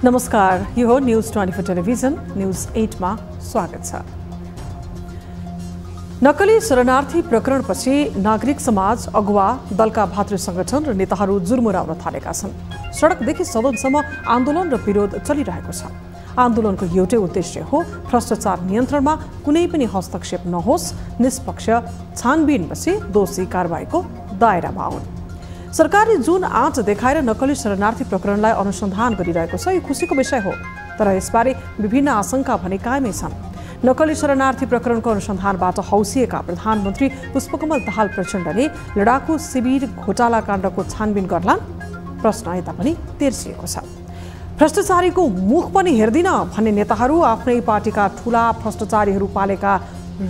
नमस्कार, यो हो न्यूज 24 टेलिभिजन न्यूज 8 मा स्वागत छ। नक्कली शरणार्थी प्रकरणपछि नागरिक समाज, अगुवा, दलका भातृ संगठन र नेताहरू जुर्मुराउन थालेका छन्। सडकदेखि सदनसम्म आन्दोलन र विरोध चलिरहेको छ। आन्दोलनको एउटै उद्देश्य हो भ्रष्टाचार नियन्त्रणमा कुनै पनि हस्तक्षेप नहोस्, निष्पक्ष छानबिनपछि दोषी कारबाहीको दायरामा आउन्। सरकारले जुन आँट देखाएर नक्कली शरणार्थी प्रकरणलाई अनुसन्धान गरिरहेको छ, यो खुसीको विषय हो। तर यसबारे विभिन्न आशंका भने कायमै छन्। नक्कली शरणार्थी प्रकरणको अनुसन्धानबाट हौसिएका प्रधानमन्त्री पुष्पकमल दाहाल प्रचण्डले लडाकु शिविर घोटाला काण्डको छानबिन गर्लान्? प्रश्न यता पनि तेर्सिएको छ। भ्रष्टाचारीको मुख पनि हेर्दिन भन्ने नेताहरू आफ्नै पार्टीका ठूला भ्रष्टाचारीहरू पालेका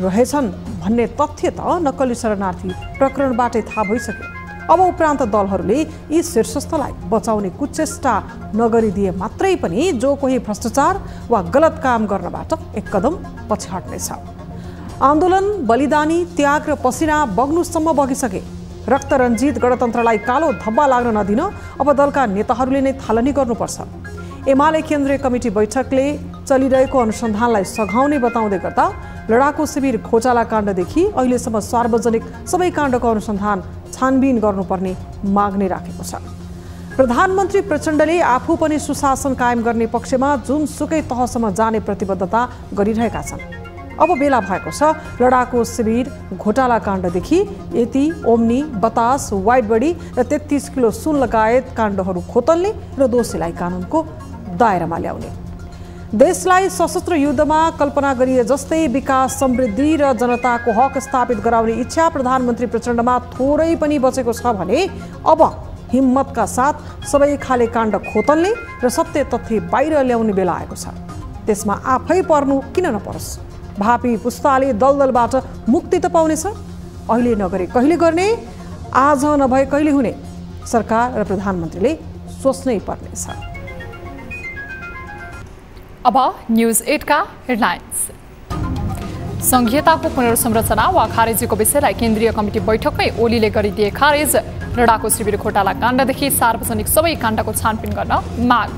रहेछन् भन्ने तथ्य त नक्कली शरणार्थी प्रकरणबाटै थाहा भइसक्यो। अब उपरान्त दलहरूले यी शीर्षस्थलाई बचाउने कुचेष्टा नगरिदिए मात्रै पनि जो कोही भ्रष्टाचार वा गलत काम गर्नबाट एक कदम पछि हट्नेछ। आन्दोलन, बलिदानी, त्याग र पसिना बग्नुसम्म बगिसके। रक्तरञ्जित गणतन्त्रलाई कालो धब्बा लाग्न नदिन अब दलका नेताहरूले नै थालनी गर्नुपर्छ। एमाले केन्द्रीय कमिटी बैठकले चलिरहेको अनुसन्धानलाई सघाउने बताउँदै गर्दा लडाकु शिविर घोटाला काण्डदेखि अहिलेसम्म सार्वजनिक सबै काण्डको अनुसन्धान छानबिन गर्नुपर्ने माग नै राखेको छ। प्रधानमन्त्री प्रचण्डले आफू पनि सुशासन कायम गर्ने पक्षमा जुनसुकै तहसम्म जाने प्रतिबद्धता गरिरहेका छन्। अब बेला भएको छ लडाकु शिविर घोटाला काण्डदेखि यति ओम्नी, बतास, वाइट बडी र 33 किलो सुन लगायत काण्डहरू खोतल्ने र दोषीलाई कानुनको दायरामा ल्याउने। देशलाई सशस्त्र युद्धमा कल्पना गरिए जस्तै विकास, समृद्धि र जनताको हक स्थापित गराउने इच्छा प्रधानमन्त्री प्रचण्डमा थोरै पनि बचेको छ भने अब हिम्मतका साथ सबै खाले काण्ड खोतल्ने र सत्य तथ्य बाहिर ल्याउने बेला आएको छ। त्यसमा आफै पर्नु किन नपरोस्? भावी पुस्ताले दलदलबाट मुक्ति त पाउनेछ। अहिले नगरे कहिले गर्ने, आज नभए कहिले हुने? सरकार र प्रधानमन्त्रीले सोच्नै पर्नेछ। अब न्यूज 8 का हेडलाइन्स। संघीयताको पुनर्संरचना वा खारेजीको विषयलाई केन्द्रीय कमिटी बैठकमै ओलीले गरिदिए खारेज। लडाकु शिविर घोटाला काण्डदेखि सार्वजनिक सबै काण्डको छानबिन गर्न माग।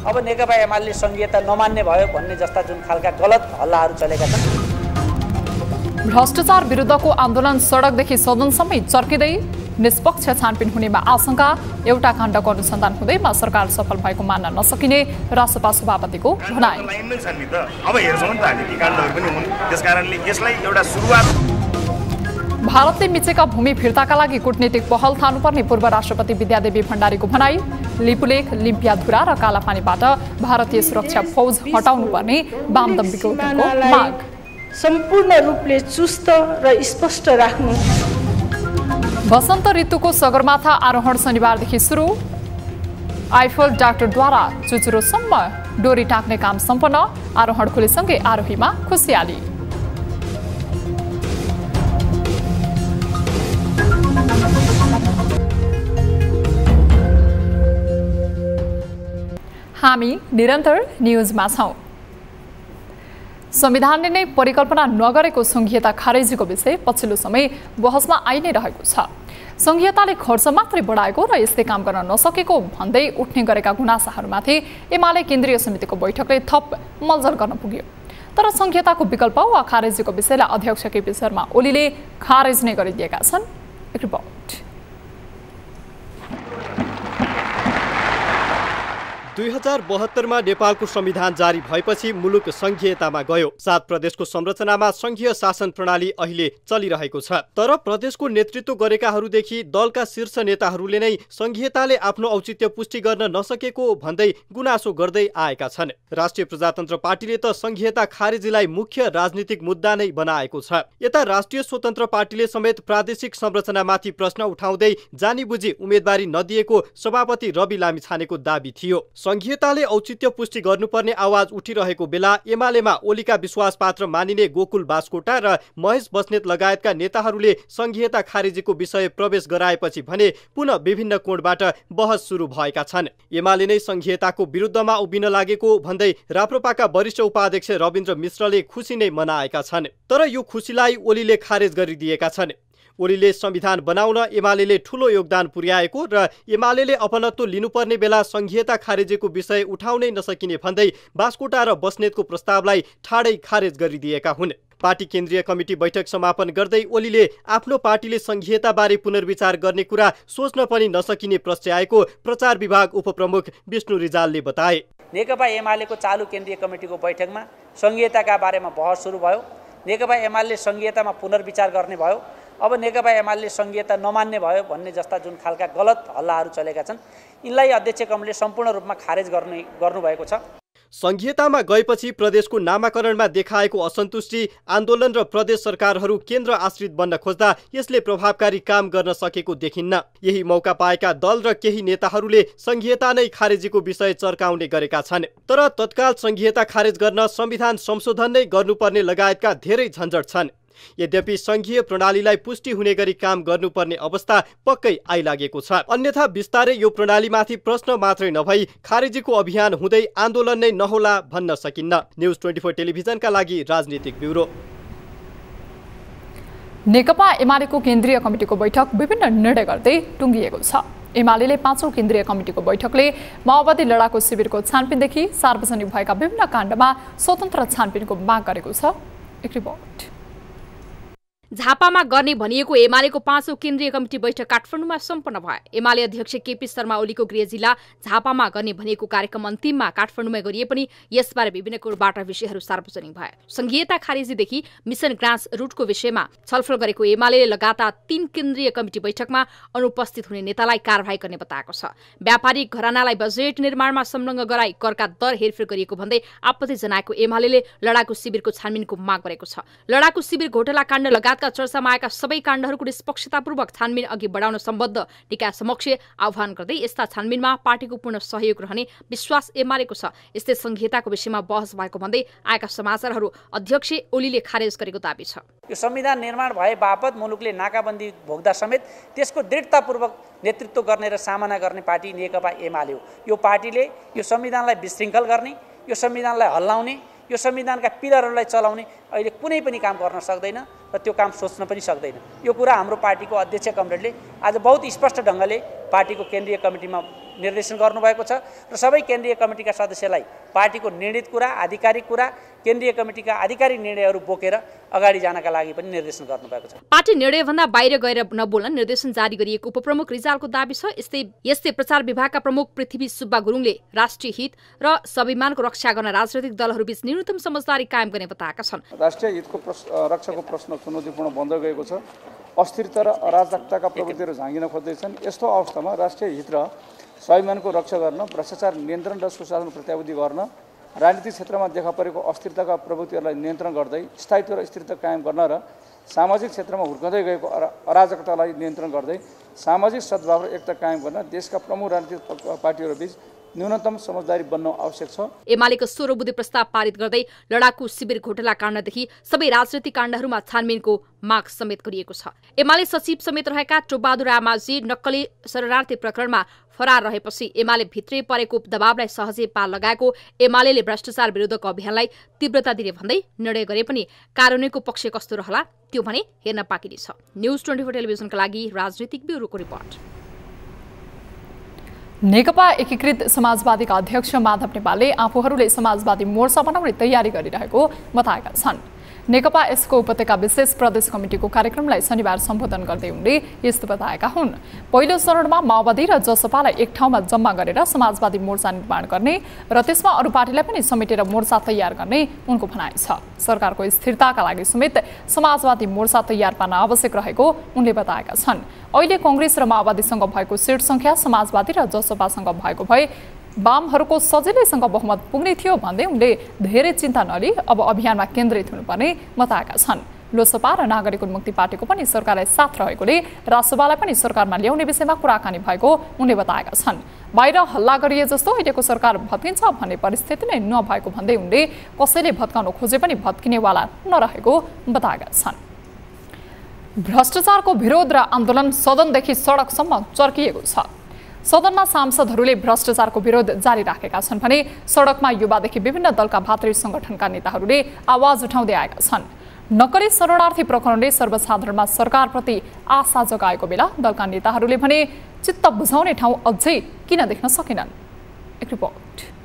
अब नेकपा एमाले संघीयता नमान्ने भयो भन्ने जस्ता जुन खालका गलत हल्लाहरू चलेका छन्। भ्रष्टाचार विरुद्धको आन्दोलन सडकदेखि सदनसम्मै चर्किँदै निष्पक्ष छानबिन हुनेमा आशंका। एउटा काण्डको अनुसन्धान हुँदैमा सरकार सफल भएको मान्न नसकिने रासपा सभापतिको भनाइ। भारतले मिचेका भूमि फिर्ताका लागि कूटनीतिक पहल थाल्नुपर्ने पूर्व राष्ट्रपति विद्यादेवी भण्डारीको भनाइ। लिपुलेख, लिम्पियाधुरा र कालापानीबाट भारतीय सुरक्षा फौज हटाउनुपर्ने वामदम्बीको माग। सम्पूर्ण रूपले चुस्त र स्पष्ट राख्नु। वसन्त ऋतुको सगरमाथा आरोहण शनिबारदेखि सुरु। आइफल डाक्टरद्वारा चुचुरोसम्म डोरी टाक्ने काम सम्पन्न। आरोहण खुलेसँगै आरोहीमा खुसियाली। हामी निरन्तर न्यूजमा छौं। संविधानले नै परिकल्पना नगरेको संघीयता खारेजीको विषय पछिल्लो समय बहसमा आइ नै रहेको छ। संघीयताले खर्च मात्रै बढाएको र यसले काम गर्न नसकेको भन्दै उठ्ने गरेका गुनासाहरूमाथि एमाले केन्द्रीय समितिको बैठकले थप मलजल गर्न पुग्यो। तर संघीयताको विकल्प वा खारेजीको विषयलाई अध्यक्ष केपी शर्मा ओलीले खारेज नै गरिदिएका छन्। एक रिपोर्ट। 2072 मा नेपालको संविधान जारी भएपछि मुलुक संघीयतामा गयो। 7 प्रदेशको संरचनामा संघीय शासन प्रणाली अहिले चलिरहेको छ। तर प्रदेशको नेतृत्व गरेकाहरूदेखि दलका शीर्ष नेताहरूले नै संघीयताले आफ्नो औचित्य पुष्टि गर्न नसकेको भन्दै गुनासो गर्दै आएका छन्। राष्ट्रिय प्रजातन्त्र पार्टीले त संघीयता खारेजीलाई मुख्य राजनीतिक मुद्दा नै बनाएको छ। यता राष्ट्रिय स्वतन्त्र पार्टीले समेत प्रादेशिक संरचनामाथि प्रश्न उठाउँदै जानीबुझी उम्मेदवारी नदिएको सभापति रवि लामिछानेको दाबी थियो। संघीयताले औचित्य पुष्टि गर्नुपर्ने आवाज उठिरहेको बेला एमालेमा ओलीका विश्वासपात्र मानिने गोकुल बास्कोटा र महेश बस्नेत लगायतका नेताहरूले संघीयता खारेजीको विषय प्रवेश गराएपछि भने पुनः विभिन्न कोणबाट बहस सुरु भएका छन्। एमाले नै संघीयताको विरुद्धमा उभिन लागेको भन्दै राप्रपाका वरिष्ठ उपाध्यक्ष रविन्द्र मिश्रले खुसी नै मनाएका छन्। तर यो खुसीलाई ओलीले खारेज गरिदिएका छन्। ओलीले संविधान बनाउन एमालेले ठूलो योगदान पुर्याएको र एमालेले अपनत्व लिनुपर्ने बेला संघीयता खारेजीको विषय उठाउनै नसकिने भन्दै बास्कोटा र बस्नेतको प्रस्तावलाई ठाडै खारेज गरिदिएका हुन्। पार्टी केन्द्रीय कमिटी बैठक समापन गर्दै ओलीले आफ्नो पार्टीले संघीयताबारे पुनर्विचार गर्ने कुरा सोच्न पनि नसकिने प्रस्ट्याएको प्रचार विभाग उपप्रमुख विष्णु रिजालले बताए। नेकपा एमालेको चालु केन्द्रीय कमिटीको बैठकमा संघीयताका बारेमा बहस सुरु भयो। नेकपा एमाले संघीयतामा पुनर्विचार गर्ने भयो। अब नेकपा एमाले संघीयता नमान्ने भयो भन्ने जस्ता जुन खालका गलत हल्लाहरू चलेका छन्, यिनलाई अध्यक्ष कमले सम्पूर्ण रूपमा खारेज गर्नुभएको छ। संघीयतामा गएपछि प्रदेशको नामाकरणमा देखाएको असन्तुष्टि, आन्दोलन र प्रदेश सरकारहरू केन्द्र आश्रित बन्न खोज्दा यसले प्रभावकारी काम गर्न सकेको देखिन्न। यही मौका पाएका दल र केही नेताहरूले संघीयता नै खारेजीको विषय चर्काउने गरेका छन्। तर तत्काल संघीयता खारेज गर्न संविधान संशोधन नै गर्नुपर्ने लगायतका धेरै झन्झट छन्। यद्यपि संघीय प्रणालीलाई पुष्टि हुने गरी काम गर्नुपर्ने अवस्था पक्कै आइलागेको छ। अन्यथा बिस्तारै यो प्रणालीमाथि प्रश्न मात्रै नभई खारेजीको अभियान हुँदै आन्दोलन नै नहोला भन्न सकिन्न। न्युज 24 टेलिभिजनका लागि राजनीतिक ब्युरो। नेकपा एमालेको केन्द्रीय कमिटीको बैठक विभिन्न निर्णय गर्दै टुङ्गिएको छ। एमालेले 5औं केन्द्रीय कमिटीको बैठकले माओवादी लडाकु शिविरको छानबिनदेखि सार्वजनिक भएका विभिन्न काण्डमा स्वतन्त्र छानबिनको माग गरेको छ। एक रिपोर्ट। झापामा गर्ने भनिएको एमालेको 5औं केन्द्रीय कमिटी बैठक काठमाडौँमा सम्पन्न भयो। एमाले अध्यक्ष केपी शर्मा ओलीको गृह जिल्ला झापामा गर्ने भनिएको कार्यक्रम अन्तिममा काठमाडौँमा गरिए पनि यसबारे विभिन्न कोणबाट विषयहरू सार्वजनिक भए। संघीयता खारेजीदेखि मिसन ग्रान्ट्स रुटको विषयमा छलफल गरेको एमाले लगातार 3 केन्द्रीय कमिटी बैठकमा अनुपस्थित हुने नेतालाई कारबाही गर्ने बताएको छ। व्यापारिक घरानालाई बजेट निर्माणमा संलग्न गराई करका दर हेरफेर गरिएको भन्दै आपत्ति जनाएको एमाले लडाकु शिविरको छानबिनको माग गरेको छ। लडाकु शिविर घोटाला काण्ड लगायतका चर्चामा आएका सबै काण्डहरूको निष्पक्षतापूर्वक छानबिन अघि बढाउन सम्बद्ध निकाय समक्ष आह्वान गर्दै यस्ता छानबिनमा पार्टीको पूर्ण सहयोग रहने विश्वास एमालेको छ। यस्तै संघीयताको विषयमा बहस भएको भन्दै आएका समाचारहरू अध्यक्ष ओलीले खारेज गरेको दाबी छ। यो संविधान निर्माण भए बापत मुलुकले नाकाबन्दी भोग्दा समेत त्यसको दृढतापूर्वक नेतृत्व गर्ने र सामना गर्ने पार्टी नेकपा एमाले हो। यो पार्टीले यो संविधानलाई विशृङ्खल गर्ने, यो संविधानलाई हल्लाउने, यो संविधानका पिलरहरूलाई चलाउने अहिले कुनै पनि काम गर्न सक्दैन र त्यो काम सोच्न पनि सक्दैन। यो कुरा हाम्रो पार्टीको अध्यक्ष कमरेडले आज बहुत स्पष्ट ढङ्गले पार्टीको केन्द्रीय कमिटीमा निर्देशन गर्नुभएको छ र सबै केन्द्रीय कमिटीका सदस्यलाई पार्टीको निर्णित कुरा, आधिकारिक कुरा, केन्द्रीय कमिटीका आधिकारिक निर्णयहरू बोकेर अगाडि जानका लागि पनि निर्देशन गर्नुभएको छ। पार्टी निर्णयभन्दा बाहिर गएर नबोल्न निर्देशन जारी गरिएको उपप्रमुख रिजालको दाबी छ। यस्तै प्रचार विभागका प्रमुख पृथ्वी सुब्बा गुरुङले राष्ट्रिय हित र स्वाभिमानको रक्षा गर्न राजनैतिक दलहरूबीच न्यूनतम समझदारी कायम गर्ने बताएका छन्। राष्ट्रिय हितको रक्षाको प्रश्न चुनौतीपूर्ण बन्दै गएको छ। अस्थिरता र अराजकताका प्रवृत्तिहरू झाँगिन खोज्दैछन्। यस्तो अवस्थामा राष्ट्रिय हित र स्वाभिमानको रक्षा गर्न, भ्रष्टाचार नियन्त्रण र सुशासन प्रत्याभूति गर्न, राजनीतिक क्षेत्रमा देखा परेको अस्थिरताका प्रवृत्तिहरूलाई नियन्त्रण गर्दै स्थायित्व र स्थिरता कायम गर्न र सामाजिक क्षेत्रमा हुर्कँदै गएको अराजकतालाई नियन्त्रण गर्दै सामाजिक सद्भाव र एकता कायम गर्न देशका प्रमुख राजनीतिक पार्टीहरूबीच न्यूनतम समझदारी बन्न आवश्यक छ। एमालेको 16 बुँदे प्रस्ताव पारित गर्दै लडाकु शिविर घोटाला काण्डदेखि सबै राजनीतिक काण्डहरूमा छानबिनको माग समेत गरिएको छ। एमाले सचिव समेत रहेका टोपबहादुर आमाजी नक्कली शरणार्थी प्रकरणमा फरार रहेपछि एमाले भित्रै परेको दबावलाई सहजै पार लगाएको एमाले भ्रष्टाचार विरुद्धको अभियानलाई तीव्रता दिने भन्दै निर्णय गरे पनि कार्यान्वयनको पक्ष कस्तो रहला त्यो भने हेर्न बाँकी छ। न्युज 24 टेलिभिजनका लागि राजनीतिक ब्युरोको रिपोर्ट। नेकपा एकीकृत समाजवादीका अध्यक्ष माधव नेपालले आफूहरूले समाजवादी मोर्चा बनाउने तयारी गरिरहेको बताएका छन्। नेकपा यसको उपत्यका विशेष प्रदेश कमिटिको कार्यक्रमलाई शनिबार सम्बोधन गर्दै उनले यस्तो बताएका हुन्। पहिलो चरणमा माओवादी र जसपालाई एक ठाउँमा जम्मा गरेर समाजवादी मोर्चा निर्माण गर्ने र त्यसमा अरू पार्टीलाई पनि समेटेर मोर्चा तयार गर्ने उनको भनाइ छ। सरकारको स्थिरताका लागि समेत समाजवादी मोर्चा तयार पार्न आवश्यक रहेको उनले बताएका छन्। अहिले कांग्रेस र माओवादीसँग भएको सीट संख्या समाजवादी र जसपासँग भएको भए वामहरूको सजिलैसँग बहुमत पुग्ने थियो भन्दै उनले धेरै चिन्ता नलिई अब अभियानमा केन्द्रित हुनुपर्ने बताएका छन्। लोसपा र नागरिक उन्मुक्ति पार्टीको पनि सरकारलाई साथ रहेकोले रासोपालाई पनि सरकारमा ल्याउने विषयमा कुराकानी भएको उनले बताएका छन्। बाहिर हल्ला गरिए जस्तो अहिलेको सरकार भत्किन्छ भन्ने परिस्थिति नै नभएको भन्दै उनले कसैले भत्काउन खोजे पनि भत्किनेवाला नरहेको बताएका छन्। भ्रष्टाचारको विरोध र आन्दोलन सदनदेखि सडकसम्म चर्किएको छ। सदनमा सांसदहरूले भ्रष्टाचारको विरोध जारी राखेका छन् भने सडकमा युवादेखि विभिन्न दलका भातृ संगठनका नेताहरूले आवाज उठाउँदै आएका छन्। नक्कली शरणार्थी प्रकरणले सर्वसाधारणमा सरकारप्रति आशा जगाएको बेला दलका नेताहरूले भने चित्त बुझाउने ठाउँ अझै किन देख्न सकेनन्। एक रिपोर्ट।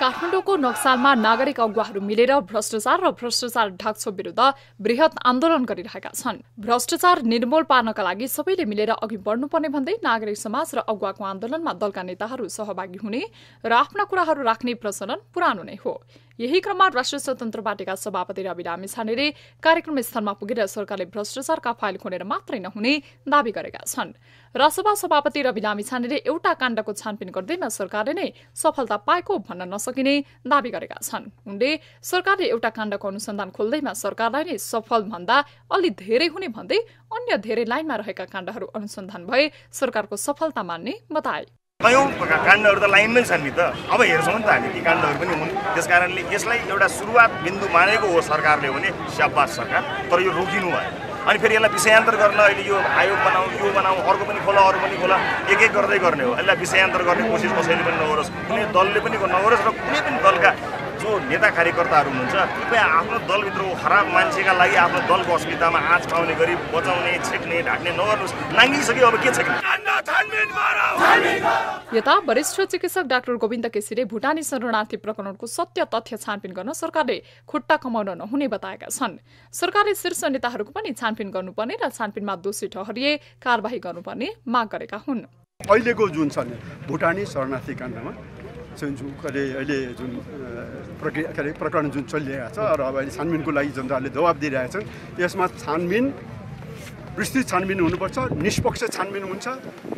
काठमाडौँको नक्सालमा नागरिक अगुवाहरू मिलेर भ्रष्टाचार र भ्रष्टाचार ढाक्छो विरुद्ध बृहत आन्दोलन गरिरहेका छन्। भ्रष्टाचार निर्मूल पार्नका लागि सबैले मिलेर अघि बढ्नुपर्ने भन्दै नागरिक समाज र अगुवाको आन्दोलनमा दलका नेताहरू सहभागी हुने र आफ्ना कुराहरू राख्ने प्रचलन पुरानो नै हो। यही क्रममा राष्ट्रिय स्वतन्त्र पार्टीका सभापति रवि लामिछानेले कार्यक्रम स्थलमा पुगेर सरकारले भ्रष्टाचारका फाइल खोलेर मात्रै नहुने दावी गरेका छन्। रासपा सभापति रवि लामिछानेले एउटा काण्डको छानबिन गर्दैमा सरकारले नै सफलता पाएको भन्न नसकिने दावी गरेका छन्। उनले सरकारले एउटा काण्डको अनुसन्धान खोल्दैमा सरकारलाई नै सफल भन्दा अलि धेरै हुने भन्दै अन्य धेरै लाइनमा रहेका काण्डहरू अनुसन्धान भए सरकारको सफलता मान्ने बताए। कयौं काण्डहरू त लाइनमै छन् नि त। अब हेर्छौँ नि त हामी ती काण्डहरू पनि हुन्। त्यसकारणले यसलाई एउटा सुरुवात बिन्दु मानेको हो सरकारले भने स्याबास सरकार, तर यो रोकिनु भयो। अनि फेरि यसलाई विषयान्तर गर्न अहिले यो आयोग बनाऊ, यो बनाऊ, अर्को पनि खोला, अरू पनि खोला, एक एक गर्दै गर्ने हो। यसलाई विषयान्तर गर्ने कोसिस कसैले पनि नगरोस्, कुनै दलले पनि नगरोस् र कुनै पनि दलका जो नेता कार्यकर्ताहरू हुनुहुन्छ कृपया आफ्नो दलभित्रको खराब मान्छेका लागि आफ्नो दलको असुविधामा आँच पाउने गरी बचाउने, छेक्ने, ढाक्ने नगर्नुहोस्। नाङ्गिसक्यो, अब के छ? यता वरिष्ठ चिकित्सक डाक्टर गोविन्द केसीले भुटानी शरणार्थी प्रकरणको सत्य तथ्य छानबिन गर्न सरकारले खुट्टा कमाउन नहुने बताएका छन्। सरकारले शीर्ष नेताहरूको पनि छानबिन गर्नुपर्ने र छानबिनमा दोषी ठहरिए कारबाही गर्नुपर्ने माग गरेका हुन्। अहिलेको जुन छ भुटानी शरणार्थी काण्डमा अहिले जुन प्रकरण जुन चलिरहेको छ र अब अहिले छानबिनको लागि जनताले जवाब दिइरहेका छन्। यसमा छानबिन विस्तृत छानबिन हुनुपर्छ, निष्पक्ष छानबिन हुन्छ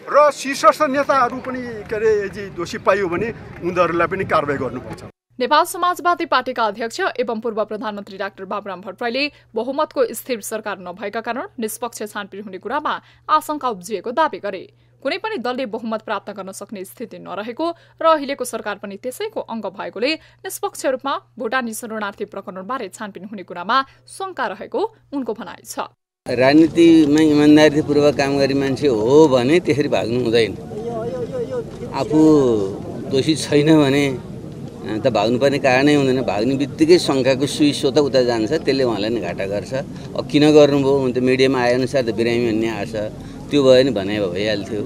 र शीर्षस्थ नेताहरू पनि यदि दोषी पाइयो भने उनीहरूलाई पनि कारबाही गर्नुपर्छ। नेपाल समाजवादी पार्टीका अध्यक्ष एवं पूर्व प्रधानमन्त्री डाक्टर बाबुराम भट्टराईले बहुमतको स्थिर सरकार नभएका कारण निष्पक्ष छानबिन हुने कुरामा आशंका उब्जिएको दावी गरे। कुनै पनि दलले बहुमत प्राप्त गर्न सक्ने स्थिति नरहेको र अहिलेको सरकार पनि त्यसैको अङ्ग भएकोले निष्पक्ष रूपमा भुटानी शरणार्थी प्रकरणबारे छानबिन हुने कुरामा शंका रहेको उनको भनाइ छ। राजनीतिमा इमान्दारीपूर्वक काम गर्ने मान्छे हो भने त्यसरी भाग्नु हुँदैन। आफू दोषी छैन भने त भाग्नुपर्ने कारणै हुँदैन। भाग्ने बित्तिकै शङ्काको सुई स्वतः उता जान्छ, त्यसले उहाँलाई नै घाटा गर्छ। अब किन गर्नुभयो भने त मिडियामा आएअनुसार त बिरामी भन्ने आएछ, त्यो भयो नि भने भइहाल्थ्यो।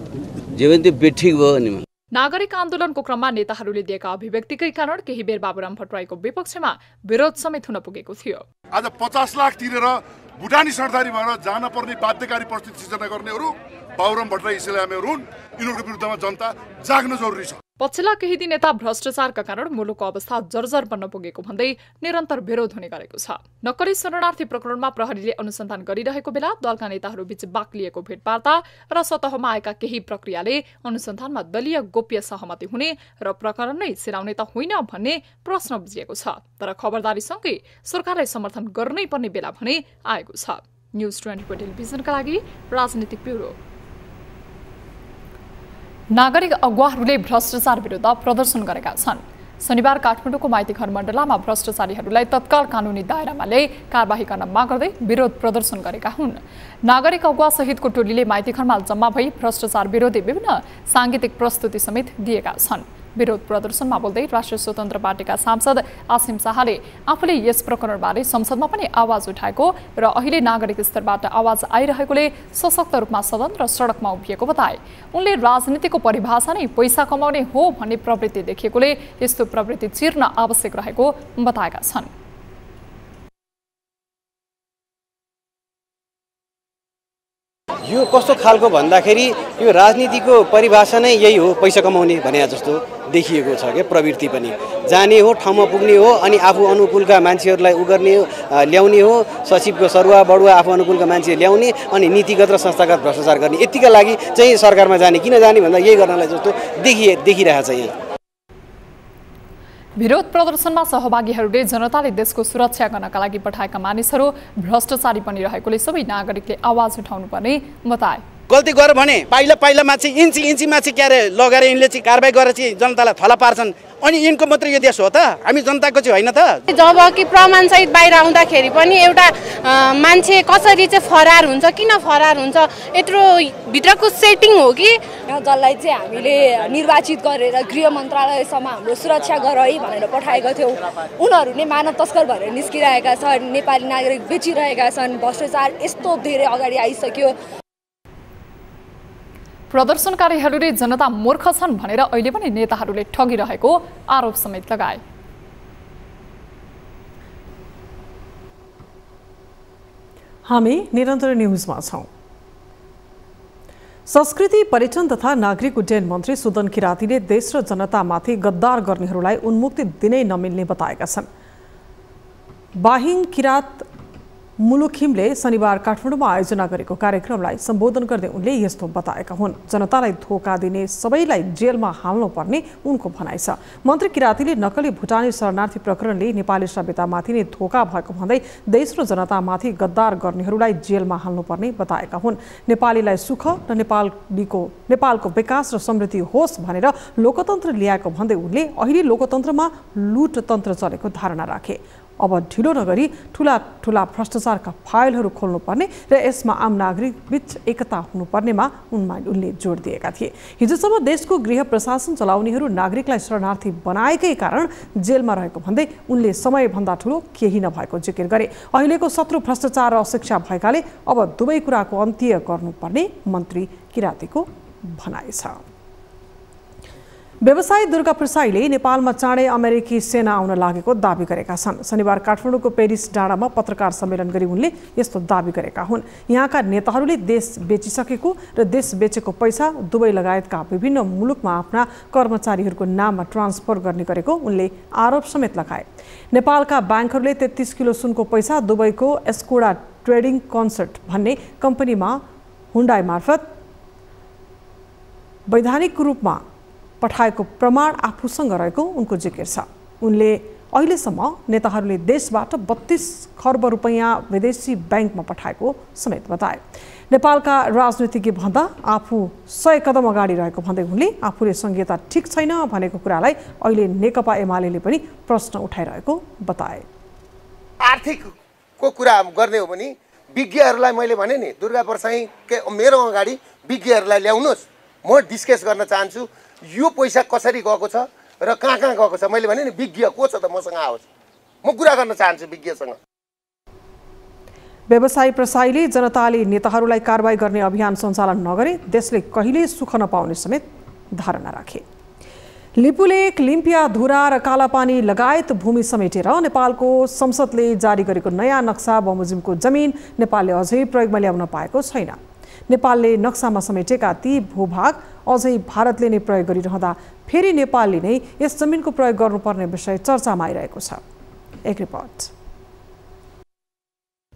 जे पनि त्यो बेठिक भयो नि। नागरिक आन्दोलनको क्रममा नेताहरूले दिएका अभिव्यक्तिकै कारण केही बेर बाबुराम भट्टराईको विपक्षमा विरोध समेत हुन पुगेको थियो। आज 50 लाख तिरेर भुटानी सरदारी भएर जान पर्ने बाध्यकारी परिस्थिति सिर्जना गर्नेहरू बाबुराम भट्टराई, इस्लामीहरू हुन्। यिनीहरूको विरुद्धमा जनता जाग्न जरुरी छ। पछिल्ला केही दिन यता भ्रष्टाचारका कारण मुलुकको अवस्था जर्जर बन्न पुगेको भन्दै निरन्तर विरोध हुने गरेको छ। नक्कली शरणार्थी प्रकरणमा प्रहरीले अनुसन्धान गरिरहेको बेला दलका नेताहरूबीच बाक्लिएको भेटवार्ता र सतहमा आएका केही प्रक्रियाले अनुसन्धानमा दलीय गोप्य सहमति हुने र प्रकरण नै सिराउने त होइन भन्ने प्रश्न बुझिएको छ। तर खबरदारीसँगै सरकारलाई समर्थन गर्नै पर्ने बेला भने आएको छ। न्यूज 24 टेलिभिजनका लागि राजनीतिक ब्युरो। नागरिक अगुवाहरूले भ्रष्टाचार विरुद्ध प्रदर्शन गरेका छन्। शनिबार काठमाडौँको माइतीघर मण्डलामा भ्रष्टाचारीहरूलाई तत्काल कानुनी दायरामा ल्याई कारबाही गर्न माग गर्दै विरोध प्रदर्शन गरेका हुन्। नागरिक अगुवा सहितको टोलीले माइतीघरमा जम्मा भई भ्रष्टाचार विरोधी विभिन्न सांगीतिक प्रस्तुति समेत दिएका छन्। विरोध प्रदर्शनमा बोल्दै राष्ट्रिय स्वतन्त्र पार्टीका सांसद आसिम शाहले आफूले यस प्रकरणबारे संसदमा पनि आवाज उठाएको र अहिले नागरिक स्तरबाट आवाज आइरहेकोले सशक्त रूपमा सदन र सडकमा उभिएको बताए। उनले राजनीतिको परिभाषा नै पैसा कमाउने हो भन्ने प्रवृत्ति देखिएकोले यस्तो प्रवृत्ति चिर्न आवश्यक रहेको बताएका छन्। यो कस्तो खालको भन्दाखेरि यो राजनीतिको परिभाषा नै यही हो, पैसा कमाउने भने जस्तो देखिएको छ के प्रवृत्ति पनि। जाने हो, ठाउँमा पुग्ने हो, अनि आफू अनुकूलका मान्छेहरूलाई गर्ने हो, ल्याउने हो, सचिवको सरुवा बढुवा आफू अनुकूलका मान्छे ल्याउने, अनि नीतिगत र संस्थागत भ्रष्टाचार गर्ने। यतिका लागि चाहिँ सरकारमा जाने, किन जाने भन्दा यही गर्नलाई जस्तो देखिरहेछ यहाँ। विरोध प्रदर्शनमा सहभागीहरूले जनताले देशको सुरक्षा गर्नका लागि पठाएका मानिसहरू भ्रष्टाचारी पनि रहेकोले सबै नागरिकले आवाज उठाउनुपर्ने बताए। गल्ती गर भने पाइला मान्छे इन्ची मान्छे क्यारे लगेर यिनले चाहिँ कारबाही गरेर चाहिँ जनतालाई थला पार्छन्। अनि यिनको मात्र यो देश हो त? हामी जनताको चाहिँ होइन त? जब कि प्रमाणसहित बाहिर आउँदाखेरि पनि एउटा मान्छे कसरी चाहिँ फरार हुन्छ, किन फरार हुन्छ, यत्रो भित्रको सेटिङ हो कि जसलाई चाहिँ हामीले निर्वाचित गरेर गृह मन्त्रालयसम्म हाम्रो सुरक्षा गर है भनेर पठाएका थियौँ। उनीहरू नै मानव तस्कर भएर निस्किरहेका छन्, नेपाली नागरिक बेचिरहेका छन्, भ्रष्टाचार यस्तो धेरै अगाडि आइसक्यो। प्रदर्शनकारीहरूले जनता मूर्ख छन् भनेर अहिले पनि नेताहरूले ठगिरहेको आरोप समेत लगाए। हामी निरन्तर न्युजमा छौं। संस्कृति, पर्यटन तथा नागरिक उड्डयन मन्त्री सुदन किरातीले देश र जनतामाथि गद्दार गर्नेहरूलाई उन्मुक्ति दिनै नमिल्ने बताएका छन्। बाहिङ किरात मुलुखिमले शनिबार काठमाडौँमा आयोजना गरेको कार्यक्रमलाई सम्बोधन गर्दै उनले यस्तो बताएका हुन्। जनतालाई धोका दिने सबैलाई जेलमा हाल्नुपर्ने उनको भनाइ छ। मन्त्री किरातीले नक्कली भुटानी शरणार्थी प्रकरणले नेपाली सभ्यतामाथि नै धोका भएको भन्दै देश र जनतामाथि गद्दार गर्नेहरूलाई जेलमा हाल्नुपर्ने बताएका हुन्। नेपालीलाई सुख र नेपालको विकास र समृद्धि होस् भनेर लोकतन्त्र ल्याएको भन्दै उनले अहिले लोकतन्त्रमा लुटतन्त्र चलेको धारणा राखे। अब ढिलो नगरी ठूला भ्रष्टाचारका फाइलहरू खोल्नुपर्ने र यसमा आम नागरिक बीच एकता हुनुपर्नेमा उनले जोड दिएका थिए। हिजोसम्म देशको गृह प्रशासन चलाउनेहरू नागरिकलाई शरणार्थी बनाएकै कारण जेलमा रहेको भन्दै उनले समयभन्दा ठूलो केही नभएको जिकिर गरे। अहिलेको शत्रु भ्रष्टाचार र अशिक्षा भएकाले अब दुवै कुराको अन्त्य गर्नुपर्ने मन्त्री किरातीको भनाइ छ। व्यवसायी दुर्गा प्रसाईले नेपालमा चाँडै अमेरिकी सेना आउन लागेको दाबी गरेका छन्। शनिबार काठमाडौँको पेरिस डाँडामा पत्रकार सम्मेलन गरी उनले यस्तो दाबी गरेका हुन्। यहाँका नेताहरूले देश बेचिसकेको र देश बेचेको पैसा दुबई लगायतका विभिन्न मुलुकमा आफ्ना कर्मचारीहरूको नाममा ट्रान्सफर गर्ने गरेको उनले आरोप समेत लगाए। नेपालका ब्याङ्कहरूले 33 किलो सुनको पैसा दुबईको एस्कोडा ट्रेडिङ कन्सर्ट भन्ने कम्पनीमा हुन्डाई मार्फत वैधानिक रूपमा पठाएको प्रमाण आफूसँग रहेको उनको जिकिर छ। उनले अहिलेसम्म नेताहरूले देशबाट 32 खर्ब रुपैयाँ विदेशी ब्याङ्कमा पठाएको समेत बताए। नेपालका राजनीतिज्ञ भन्दा आफू 100 कदम अगाडि रहेको भन्दै उनले आफूले संहिता ठिक छैन भनेको कुरालाई अहिले नेकपा एमालेले पनि प्रश्न उठाइरहेको बताए। आर्थिकको कुरा गर्ने हो भने विज्ञहरूलाई मैले भने नि दुर्गा प्रसाई मेरो अगाडि विज्ञहरूलाई ल्याउनुहोस्, म डिस्कस गर्न चाहन्छु यो पैसा कसरी गएको छ र कहाँ गएको छ। मैले भने नि विज्ञ को छ त मसँग आओस्, म कुरा गर्न चाहन्छु विज्ञसँग। व्यवसायी प्रसाईले जनताले नेताहरूलाई कारबाही गर्ने अभियान सञ्चालन नगरे देशले कहिले सुख नपाउने समेत धारणा राखे। लिपुलेक, लिम्पिया, धुरा र कालापानी लगायत भूमि समेटेर नेपालको संसदले जारी गरेको नयाँ नक्सा बमोजिमको जमिन नेपालले अझै प्रयोगमा ल्याउन पाएको छैन। नेपालले नक्सामा समेटेका ती भूभाग अझै भारतले नै प्रयोग गरिरहँदा फेरि नेपालले नै यस जमिनको प्रयोग गर्नुपर्ने विषय चर्चामा आइरहेको छ। एक रिपोर्ट।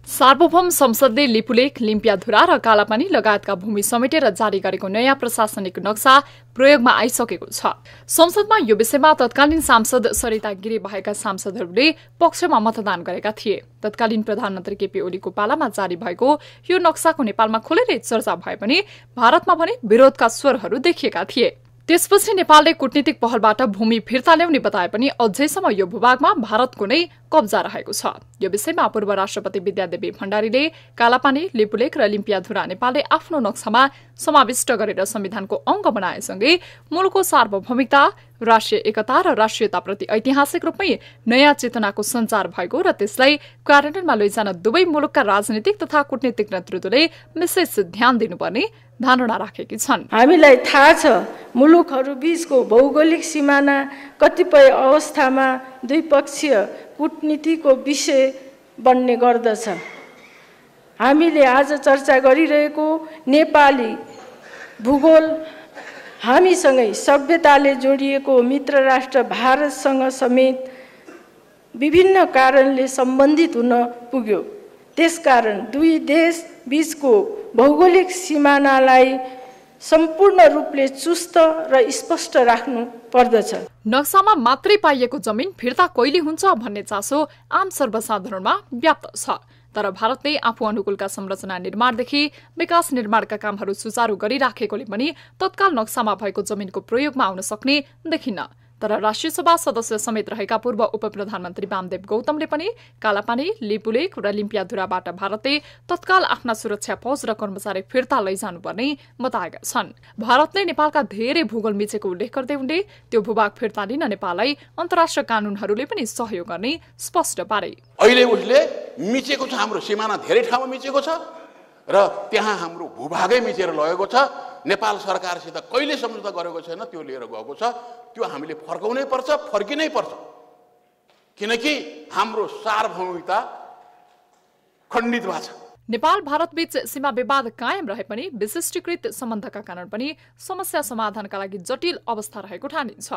सार्वभौम संसदले लिपुलेक, लिम्पियाधुरा र कालापानी लगायतका भूमि समेटेर जारी गरेको नयाँ प्रशासनिक नक्सा प्रयोगमा आइसकेको छ। संसदमा यो विषयमा तत्कालीन सांसद सरिता गिरी भएका सांसदहरूले पक्षमा मतदान गरेका थिए। तत्कालीन प्रधानमन्त्री केपी ओलीको पालामा जारी भएको यो नक्साको नेपालमा खुलेरै चर्चा भए पनि भारतमा भने विरोधका स्वरहरू देखिएका थिए। त्यसपछि नेपालले कूटनीतिक पहलबाट भूमि फिर्ता ल्याउने बताए पनि अझैसम्म यो भूभागमा भारतको नै कब्जा रहेको छ। यो विषयमा पूर्व राष्ट्रपति विद्यादेवी भण्डारीले कालापानी, लिपुलेक र लिम्पियाधुरा नेपालले आफ्नो नक्सामा समाविष्ट गरेर संविधानको अंग बनाएसँगै मुलुकको सार्वभौमिकता, राष्ट्रिय एकता र राष्ट्रियताप्रति ऐतिहासिक रूपमै नयाँ चेतनाको सञ्चार भएको र त्यसलाई कार्यान्वयनमा लैजान दुवै मुलुकका राजनीतिक तथा कूटनीतिक नेतृत्वले विशेष ध्यान दिनुपर्ने धारणा राखेकी छन्। हामीलाई थाहा छ मुलुकहरू बीचको भौगोलिक सिमाना कतिपय अवस्थामा द्विपक्षीय कूटनीतिको विषय बन्ने गर्दछ। हामीले आज चर्चा गरिरहेको नेपाली भूगोल हामीसँगै सभ्यताले जोडिएको मित्र राष्ट्र भारतसँग समेत विभिन्न कारणले सम्बन्धित हुन पुग्यो। त्यसकारण दुई देश बीचको भौगोलिक सिमानालाई सम्पूर्ण रूपले चुस्त र स्पष्ट राख्नु पर्दछ। नक्सामा मात्रै पाइएको जमिन फिर्ता कहिले हुन्छ भन्ने चासो आम सर्वसाधारणमा व्याप्त छ। तर भारतले आफू अनुकूलका संरचना निर्माणदेखि विकास निर्माणका कामहरू सुचारू गरिराखेकोले पनि तत्काल नक्सामा भएको जमिनको प्रयोगमा आउन सक्ने देखिन्न। तर राष्ट्रिय सभा सदस्य समेत रहेका पूर्व उपप्रधानमन्त्री वामदेव गौतमले पनि कालापानी, लिपुलेक र लिम्पियाधुराबाट भारतले तत्काल आफ्ना सुरक्षा फौज र कर्मचारी फिर्ता लैजानुपर्ने बताएका छन्। भारतले नेपालका धेरै भूगोल मिचेको उल्लेख गर्दै उनले त्यो भूभाग फिर्ता लिन नेपाललाई अन्तर्राष्ट्रिय कानूनहरूले पनि सहयोग गर्ने स्पष्ट पारे। अहिले उसले मिचेको छ, हाम्रो सिमाना धेरै ठाउँमा मिचेको छ र त्यहाँ हाम्रो भूभागै मिचेर लगेको छ। नेपाल सरकारसित कहिले सम्झौता गरेको छैन, त्यो लिएर गएको छ। त्यो हामीले फर्काउनै पर्छ, फर्किनै पर्छ, किनकि हाम्रो सार्वभौमिकता खण्डित भएको छ। नेपाल भारत बीच सीमा विवाद कायम रहे पनि विशिष्टीकृत सम्बन्धका कारण पनि समस्या समाधानका लागि जटिल अवस्था रहेको ठानिन्छ।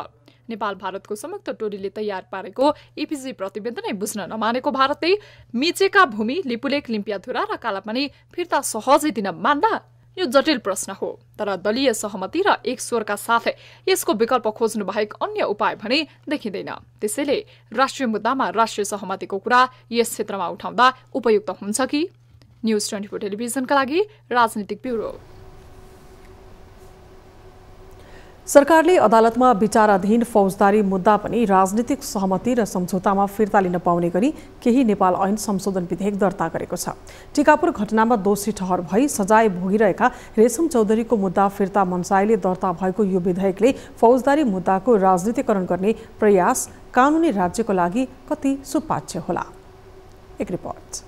नेपाल भारतको संयुक्त टोलीले तयार पारेको इपिजी प्रतिवेदन बुझ्न नमानेको भारतले मिचेका भूमि लिपुलेक, लिम्पियाधुरा र कालापानी फिर्ता सहजै दिन मान्दा यो जटिल प्रश्न हो। तर दलीय सहमति र एक स्वरका साथ यसको विकल्प खोज्नु बाहेक अन्य उपाय भने देखिँदैन। त्यसैले राष्ट्रिय मुद्दामा राष्ट्रिय सहमतिको कुरा यस क्षेत्रमा उठाउँदा उपयुक्त हुन्छ कि? न्यूज 24 टेलिभिजनका लागि राजनीतिक ब्युरो। सरकारले अदालतमा विचाराधीन फौजदारी मुद्दा पनि राजनीतिक सहमति र सम्झौतामा फिर्ता लिन पाउने गरी केही नेपाल ऐन संशोधन विधेयक दर्ता गरेको छ। टिकापुर घटनामा दोषी ठहर भई सजाय भोगिरहेका रेशम चौधरीको मुद्दा फिर्ता मनसायले दर्ता भएको यो विधेयकले फौजदारी मुद्दाको राजनीतिकरण गर्ने प्रयास कानुनी राज्यको लागि कति सुपाच्य होला? एक रिपोर्ट।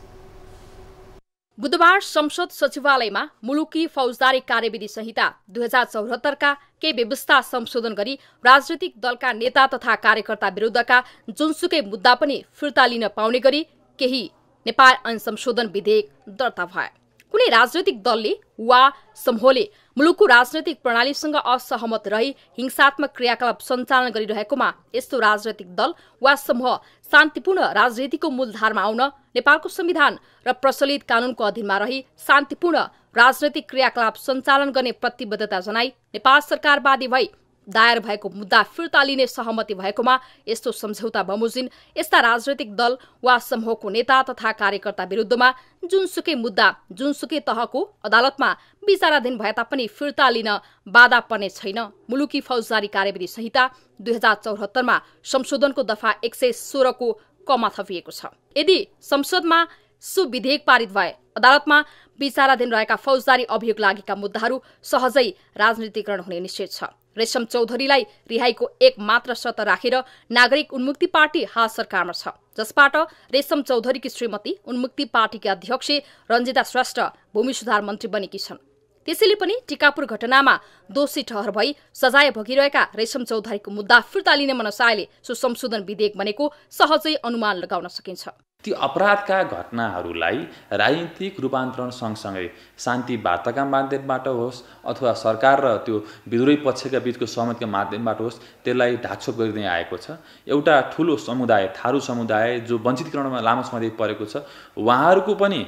बुधबार संसद सचिवालयमा मुलुकी फौजदारी कार्यविधि संहिता 2074 का केही व्यवस्था संशोधन गरी राजनीतिक दलका नेता तथा कार्यकर्ता विरुद्धका जुनसुकै मुद्दा पनि फिर्ता लिन पाउने गरी केही नेपाल ऐन संशोधन विधेयक दर्ता भए। कुनै राजनैतिक दलले वा समूहले मुलुकको राजनैतिक प्रणालीसँग असहमत रही हिंसात्मक क्रियाकलाप सञ्चालन गरिरहेकोमा यस्तो राजनैतिक दल वा समूह शान्तिपूर्ण राजनीतिको मूलधारमा आउन नेपालको संविधान र प्रचलित कानूनको अधीनमा रही शान्तिपूर्ण राजनैतिक क्रियाकलाप सञ्चालन गर्ने प्रतिबद्धता जनाई नेपाल सरकारवादी भई दायर भएको मुद्दा फिर्ता लिने सहमति भएकोमा यस्तो सम्झौता बमोजिम यस्ता राजनैतिक दल वा समूहको नेता तथा कार्यकर्ता विरुद्धमा जुनसुकै मुद्दा जुनसुकै तहको अदालतमा विचाराधीन भए तापनि फिर्ता लिन बाधा पर्ने छैन। मुलुकी फौजदारी कार्यविधि संहिता 2074 मा संशोधनको दफा 116 को कमा थपिएको छ। यदि संसदमा सो विधेयक पारित भए अदालतमा विचाराधीन रहेका फौजदारी अभियोग लागेका मुद्दाहरू सहजै राजनीतिकरण हुने निश्चित छ। रेशम चौधरीलाई रिहाईको एक मात्र शर्त राखेर नागरिक उन्मुक्ति पार्टी हाल सरकारमा छ, जसबाट रेशम चौधरीकी श्रीमती उन्मुक्ति पार्टीकी अध्यक्ष रञ्जिता श्रेष्ठ भूमि सुधार मन्त्री बनेकी छन्। त्यसैले पनि टिकापुर घटनामा दोषी ठहर भई सजाय भोगिरहेका रेशम चौधरीको मुद्दा फिर्ता लिने मनसायले सो संशोधन विधेयक बनेको सहजै अनुमान लगाउन सकिन्छ। ती अपराधका घटनाहरूलाई राजनीतिक रूपान्तरण सँगसँगै शान्ति वार्ताका माध्यमबाट होस् अथवा सरकार र त्यो विद्रोही पक्षका बीचको सहमतिका माध्यमबाट होस् त्यसलाई ढाकछोप गरिँदै आएको छ। एउटा ठुलो समुदाय थारू समुदाय जो वञ्चितकरणमा लामो समयदेखि परेको छ उहाँहरूको पनि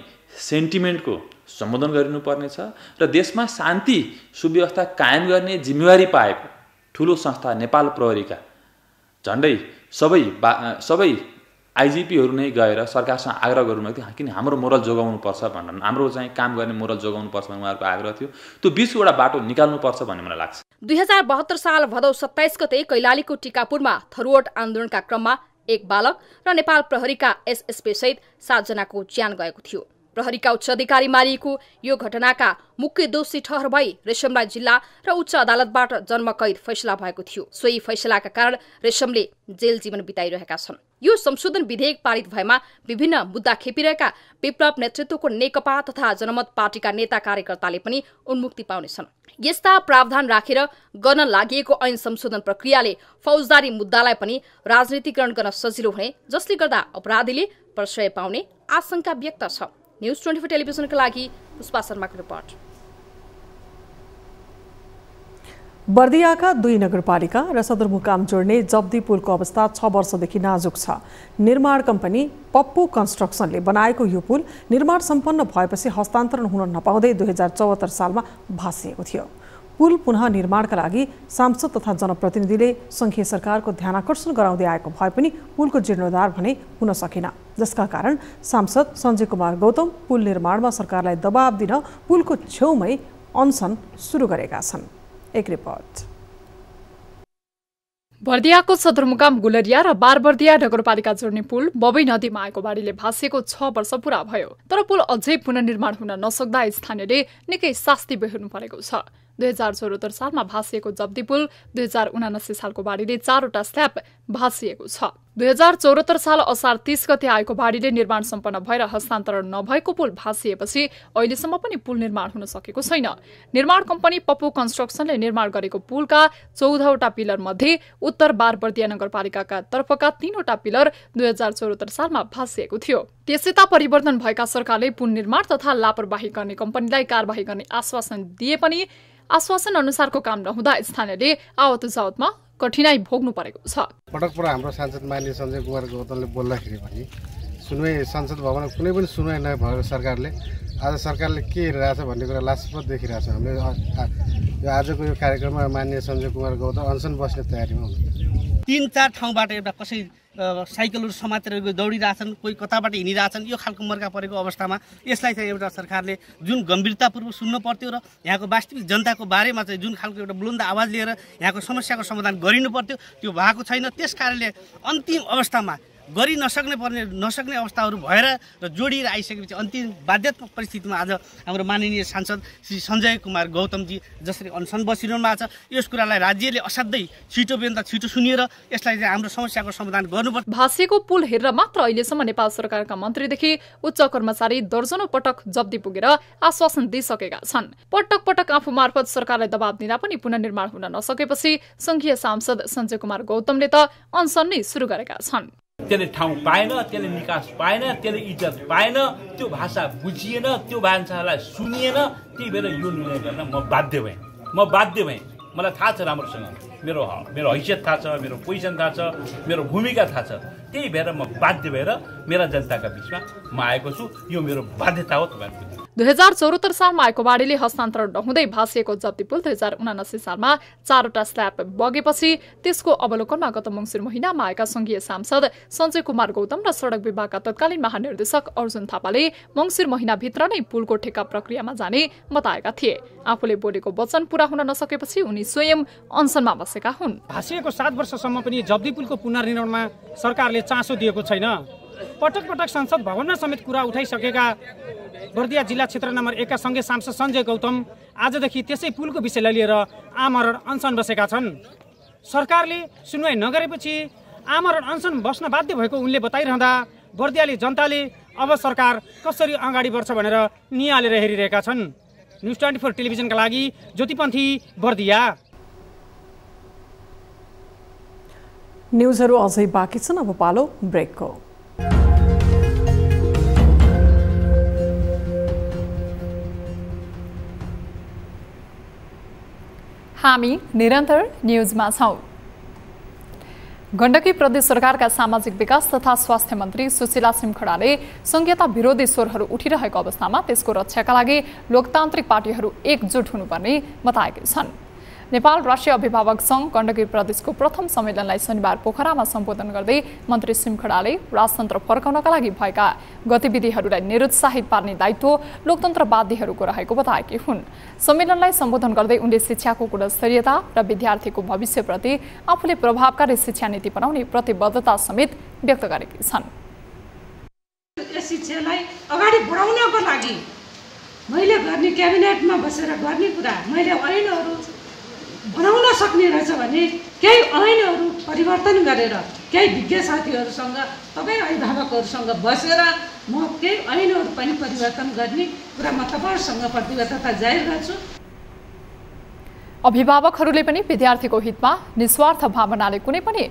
सेन्टिमेन्टको सम्बोधन गरिनुपर्नेछ र देशमा शान्ति सुव्यवस्था कायम गर्ने जिम्मेवारी पाएको ठुलो संस्था नेपाल प्रहरीका झन्डै सबै आइजिपीहरू नै गएर सरकारसँग आग्रह गर्नुभएको थियो, किन हाम्रो मोरल जोगाउनुपर्छ भनेर, हाम्रो चाहिँ काम गर्ने मोरल जोगाउनुपर्छ भन्ने उहाँहरूको आग्रह थियो। त्यो बिचको एउटा बाटो निकाल्नुपर्छ भन्ने मलाई लाग्छ। 2072 साल भदौ 27 गते कैलालीको टिकापुरमा थरुवट आन्दोलनका क्रममा 1 बालक र नेपाल प्रहरीका एसएसपी सहित 7 जनाको ज्यान गएको थियो। प्रहरीका उच्च अधिकारी मारिएको यो घटनाका मुख्य दोषी ठहर भई रेशमलाई जिल्ला र उच्च अदालतबाट जन्मकैद फैसला भएको थियो। सोही फैसलाका कारण रेशमले जेल जीवन बिताइरहेका छन्। यो संशोधन विधेयक पारित भएमा विभिन्न मुद्दा खेपिरहेका विप्लव नेतृत्वको नेकपा तथा जनमत पार्टीका नेता कार्यकर्ताले पनि उन्मुक्ति पाउनेछन्। यस्ता प्रावधान राखेर गर्न लागि ऐन संशोधन प्रक्रियाले फौजदारी मुद्दालाई पनि राजनीतिकरण गर्न सजिलो हुने, जसले गर्दा अपराधीले प्रश्रय पाउने आशंका व्यक्त छ। न्यूज 24 टेलिभिजनका लागि पुष्पा शर्माको रिपोर्ट। बर्दियाका 2 नगरपालिका र सदरमुकाम जोड्ने जब्दी पुलको अवस्था 6 वर्षदेखि नाजुक छ। निर्माण कम्पनी पप्पू कन्स्ट्रक्सनले बनाएको यो पुल निर्माण सम्पन्न भएपछि हस्तान्तरण हुन नपाउँदै 2074 सालमा भासिएको थियो। पुल पुनः निर्माणका लागि सांसद तथा जनप्रतिनिधिले संघीय सरकारको ध्यानाकर्षण गराउँदै आएको भए पनि पुलको जीर्णोद्धार भने हुन सकेन, जसका कारण सांसद सञ्जय कुमार गौतम पुल निर्माणमा सरकारलाई दबाब दिन पुलको छेउमै अनसन सुरु गरेका छन्। एक रिपोर्ट। बर्दियाको सदरमुकाम गुलरिया र बारबर्दिया नगरपालिका जोड्ने पुल बबई नदीमा आएको बाढीले भासिएको 6 वर्ष पूरा भयो, तर पुल अझै पुनर्निर्माण हुन नसक्दा स्थानीयले निकै शास्ति बेहोर्नु परेको छ। 2074 सालमा भासिएको जब्दी पुल 2079 सालको बाढीले 4वटा स्ल्याब भासिएको छ। 2074 साल असार 30 गते आएको बाढीले निर्माण सम्पन्न भएर हस्तान्तरण नभएको पुल भासिएपछि अहिलेसम्म पनि पुल निर्माण हुन सकेको छैन। निर्माण कम्पनी पप्पू कन्स्ट्रक्सनले निर्माण गरेको पुलका 14वटा पिलर मध्ये उत्तर बारबर्दिया नगरपालिकाका तर्फका 3वटा पिलर 2074 सालमा भासिएको थियो। त्यसयता परिवर्तन भएका सरकारले पुल निर्माण तथा लापरवाही गर्ने कम्पनीलाई कारबाही गर्ने आश्वासन दिए पनि आश्वासन अनुसारको काम नहुँदा स्थानीयले आवत जावतमा कठिनाई भोग्नु परेको छ। पटक हाम्रो सांसद माननीय सञ्जय कुमार गौतमले बोल्दाखेरि पनि सुनवाई संसद भवनमा कुनै पनि सुनवाई नभएको सरकारले आज सरकारले के हेरिरहेछ भन्ने कुरा लाजपत देखिरहेछ। हामीले यो आजको यो कार्यक्रममा माननीय सञ्जय कुमार गौतम अनसन बस्ने तयारीमा हुनुहुन्छ। 3-4 ठाउँबाट एउटा कसै साइकलहरू समातेर दौडिरहेछन्, कोही कताबाट हिँडिरहेछन्। यो खालको मर्का परेको अवस्थामा यसलाई चाहिँ एउटा सरकारले जुन गम्भीरतापूर्वक सुन्न पर्थ्यो र यहाँको वास्तविक जनताको बारेमा चाहिँ जुन खालको एउटा बुलन्द आवाज लिएर यहाँको समस्याको समाधान गरिनु पर्थ्यो, त्यो भएको छैन। त्यस कारणले अन्तिम अवस्थामा गरि नसक्ने अवस्थाहरू भएर र जोडिएर आइसकेपछि अन्तिम बाध्यात्मक परिस्थितिमा आज हाम्रो माननीय सांसद श्री सञ्जय कुमार गौतमजी जसरी अनसन बसिरहनु भएको छ, यस कुरालाई राज्यले असाध्यै छिटोभन्दा छिटो सुनेर यसलाई चाहिँ हाम्रो समस्याको समाधान गर्नुपर्छ। भासिएको पुल हेरेर मात्र अहिलेसम्म नेपाल सरकारका मन्त्रीदेखि उच्च कर्मचारी दर्जनौं पटक जब्दी पुगेर आश्वासन दिइसकेका छन्। पटक पटक आफू मार्फत सरकारलाई दबाब दिँदा पनि पुनर्निर्माण हुन नसकेपछि संघीय सांसद सञ्जय कुमार गौतमले त अनसन नै सुरु गरेका छन्। त्यसले ठाउँ पाएन, त्यसले निकास पाएन, त्यसले इज्जत पाएन, त्यो भाषा बुझिएन, त्यो भाषालाई सुनिएन। त्यही भएर यो निर्णय गर्न म बाध्य भएँ। मलाई थाहा छ राम्रोसँग, मेरो हैसियत थाहा छ, मेरो पोजिसन थाहा छ, मेरो भूमिका थाहा छ। त्यही भएर म बाध्य भएर मेरा जनताका बिचमा म आएको छु। यो मेरो बाध्यता हो तपाईहरुको। 2074 सालमा आएको बाढीले हस्तान्तरण नहुँदै भासिएको जब्दी पुल 2079 सालमा 4वटा स्ल्याब बगेपछि त्यसको अवलोकनमा गत मङ्सिर महिनामा आएका संघीय सांसद सञ्जय कुमार गौतम र सडक विभागका तत्कालीन महानिर्देशक अर्जुन थापाले मङ्सिर महिनाभित्र नै पुलको ठेक्का प्रक्रियामा जाने बताएका थिए। आफूले बोलेको वचन पूरा हुन नसकेपछि उनी स्वयं अनसनमा बसेका हुन्। भासिएको 7 वर्षसम्म पनि जब्दी पुलको पुनर्निर्माणमा सरकारले चासो दिएको छैन। पटक पटक संसद भवनमा समेत कुरा उठाइसकेका बर्दिया जिल्ला क्षेत्र नम्बर 1 का संघीय सांसद सञ्जय गौतम आजदेखि त्यसै पुलको विषयलाई लिएर आमरण अनसन बसेका छन्। सरकारले सुनवाई नगरेपछि आमरण अनसन बस्न बाध्य भएको उनले बताइरहँदा बर्दियाली जनताले अब सरकार कसरी अगाडि बढ्छ भनेर नियालेर हेरिरहेका छन्। न्युज 24 टेलिभिजनका लागि ज्योतिपन्थी, बर्दिया। न्युजहरू अझै बाँकी छन्, अब पालो ब्रेकको। हामी निरन्तर न्युजमा छौं। गण्डकी प्रदेश सरकारका सामाजिक विकास तथा स्वास्थ्य मन्त्री सुशीला सिमखडाले संघीयता विरोधी स्वरहरू उठिरहेको अवस्थामा त्यसको रक्षाका लागि लोकतान्त्रिक पार्टीहरू एकजुट हुनुपर्ने बताएका छन्। नेपाल राष्ट्रिय अभिभावक सङ्घ गण्डकी प्रदेशको प्रथम सम्मेलनलाई शनिबार पोखरामा सम्बोधन गर्दै मन्त्री सिमखडाले राजतन्त्र फर्काउनका लागि भएका गतिविधिहरूलाई निरुत्साहित पार्ने दायित्व लोकतन्त्रवादीहरूको रहेको बताएकी हुन्। सम्मेलनलाई सम्बोधन गर्दै उनले शिक्षाको गुणस्तरीयता र विद्यार्थीको भविष्यप्रति आफूले प्रभावकारी शिक्षा नीति बनाउने प्रतिबद्धता समेत व्यक्त गरेकी छन्। यस शिक्षालाई अगाडि बढाउनको लागि मैले गर्ने क्याबिनेटमा बसेर गर्ने कुरा मैले ऐनहरू बनाउन सक्ने रहेछ भने केही ऐनहरू परिवर्तन गरेर केही विज्ञ साथीहरूसँग तपाईँ अभिभावकहरूसँग बसेर म केही ऐनहरू पनि परिवर्तन गर्ने कुरा म तपाईँहरूसँग प्रतिबद्धता जाहेर गर्छु। अभिभावकहरूले पनि विद्यार्थीको हितमा निस्वार्थ भावनाले कुनै पनि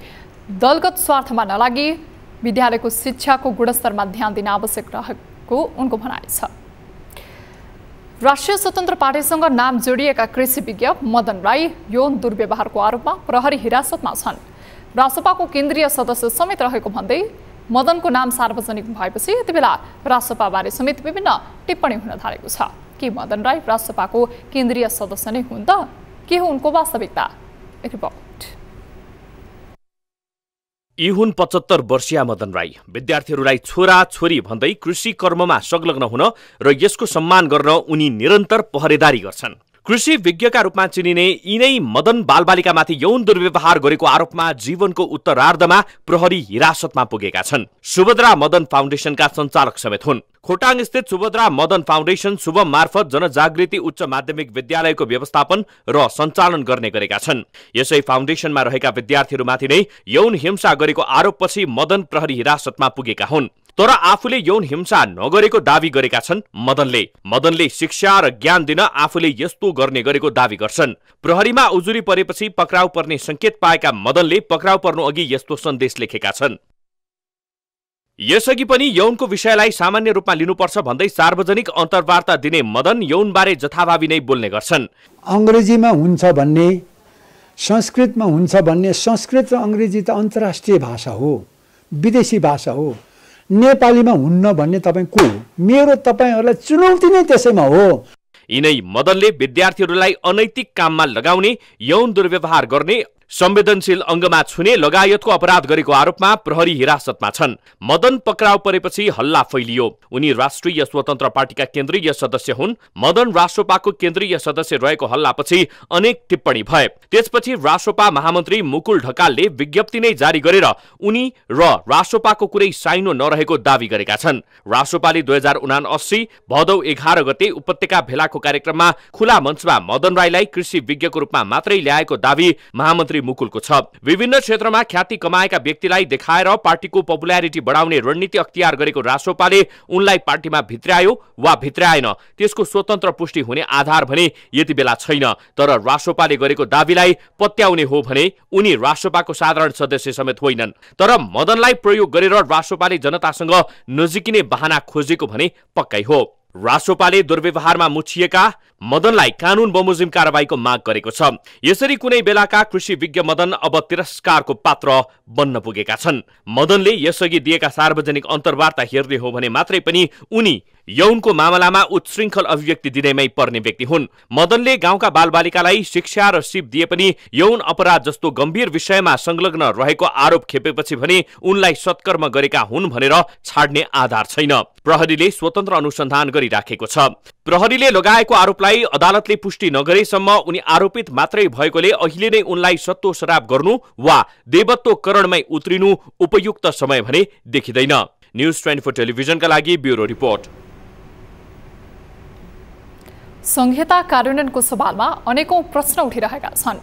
दलगत स्वार्थमा नलागी विद्यालयको शिक्षाको गुणस्तरमा ध्यान दिन आवश्यक रहेको उनको भनाइ छ। राष्ट्रिय स्वतन्त्र पार्टीसँग नाम जोडिएका कृषि विज्ञ मदन राई यौन दुर्व्यवहारको आरोपमा प्रहरी हिरासतमा छन्। रासपाको केन्द्रीय सदस्य समेत रहेको भन्दै मदनको नाम सार्वजनिक भएपछि यति बेला रासपाबारे समेत विभिन्न टिप्पणी हुन थालेको छ। के मदन राई रासपाको केन्द्रीय सदस्य नै हुन् त के हो उनको वास्तविकता? एक रिपोर्ट। यी हुन् 75 वर्षीय मदन राई। विद्यार्थीहरूलाई छोरा छोरी भन्दै कृषि कर्ममा संलग्न हुन र यसको सम्मान गर्न उनी निरन्तर पहरेदारी गर्छन्। कृषि विज्ञका रूपमा चिनिने यिनै मदन बालबालिकामाथि यौन दुर्व्यवहार गरेको आरोपमा जीवनको उत्तरार्धमा प्रहरी हिरासतमा पुगेका छन्। सुभद्रा मदन फाउन्डेसनका सञ्चालक समेत हुन्। खोटाङ स्थित सुभद्रा मदन फाउन्डेसन शुभम मार्फत जनजागृति उच्च माध्यमिक विद्यालयको व्यवस्थापन र सञ्चालन गर्ने गरेका छन्। यसै फाउन्डेसनमा रहेका विद्यार्थीहरूमाथि नै यौन हिंसा गरेको आरोपपछि मदन प्रहरी हिरासतमा पुगेका हुन्। तर आफूले यौन हिंसा नगरेको दावी गरेका छन् मदनले शिक्षा र ज्ञान दिन आफूले यस्तो गर्ने गरेको दावी गर्छन्। प्रहरीमा उजुरी परेपछि पक्राउ पर्ने संकेत पाएका मदनले पक्राउ पर्नु अघि यस्तो सन्देश लेखेका छन्। यसअघि पनि यौनको विषयलाई सामान्य रूपमा लिनुपर्छ भन्दै सार्वजनिक अन्तर्वार्ता दिने मदन यौनबारे जथाभावी नै बोल्ने गर्छन्। अंग्रेजीमा हुन्छ भन्ने, संस्कृतमा हुन्छ भन्ने, संस्कृत र अंग्रेजी त अन्तर्राष्ट्रिय भाषा हो, विदेशी भाषा हो। नेपालीमा हुन्न भन्ने तपाईँ को हो? मेरो तपाईहरूलाई चुनौती नै त्यसैमा हो। यिनै मदनले विद्यार्थीहरूलाई अनैतिक काममा लगाउने, यौन दुर्व्यवहार गर्ने, संवेदनशील अंगमा छुने लगायतको अपराध गरेको आरोपमा प्रहरी हिरासतमा छन्। मदन पक्राउ परेपछि हल्ला फैलियो। उनी राष्ट्रिय स्वतन्त्र पार्टीका केन्द्रीय सदस्य हुन्। मदन रासोपाको केन्द्रीय सदस्य रहेको हल्लापछि अनेक टिप्पणी भए। त्यसपछि रासोपा महामन्त्री मुकुल ढकालले विज्ञप्ति नै जारी गरेर उनी र रासोपाको कुनै साइनो नरहेको दावी गरेका छन्। रासोपाले 2079 भदौ 11 गते उपत्यका भेलाको कार्यक्रममा खुला मञ्चमा मदन राईलाई कृषि विज्ञको रूपमा मात्रै ल्याएको दावी महामन्त्री मुकुलको छ। विभिन्न क्षेत्रमा ख्याति कमाएका व्यक्तिलाई देखाएर पार्टीको पपुल्यारिटी बढाउने रणनीति अख्तियार गरेको रासोपाले उनलाई पार्टीमा भित्र्यायो वा भित्र्याएन त्यसको स्वतन्त्र पुष्टि हुने आधार भने यति बेला छैन। तर रासोपाले गरेको दावीलाई पत्याउने हो भने उनी रासोपाको साधारण सदस्य समेत होइनन्। तर मदनलाई प्रयोग गरेर रासोपाले जनतासँग नजिकिने बहाना खोजेको भने पक्कै हो। रासोपाले दुर्व्यवहारमा मुछिएका मदनलाई कानून बमोजिम कारबाहीको माग गरेको छ। यसरी कुनै बेलाका कृषि विज्ञ मदन अब तिरस्कारको पात्र बन्न पुगेका छन्। मदनले यसअघि दिएका सार्वजनिक अन्तर्वार्ता हेर्ने हो भने मात्रै पनि उनी यौनको मामलामा उच्छृङ्खल अभिव्यक्ति दिनेमै पर्ने व्यक्ति हुन्। मदनले गाउँका बालबालिकालाई शिक्षा र सिप दिए पनि यौन अपराध जस्तो गम्भीर विषयमा संलग्न रहेको आरोप खेपेपछि भने उनलाई सत्कर्म गरेका हुन् भनेर छाड्ने आधार छैन। प्रहरीले स्वतन्त्र अनुसन्धान गरिराखेको छ। प्रहरीले लगाएको आरोपलाई अदालतले पुष्टि नगरेसम्म उनी आरोपित मात्रै भएकोले अहिले नै उनलाई सत्तो सराप गर्नु वा देवत्वकरणमै उत्रिनु उपयुक्त समय भने देखिँदैन। न्यूज 24 टेलिभिजनका लागि ब्युरो रिपोर्ट। संहिता कार्यान्वयनको सवालमा अनेकौं प्रश्न उठिरहेका छन्।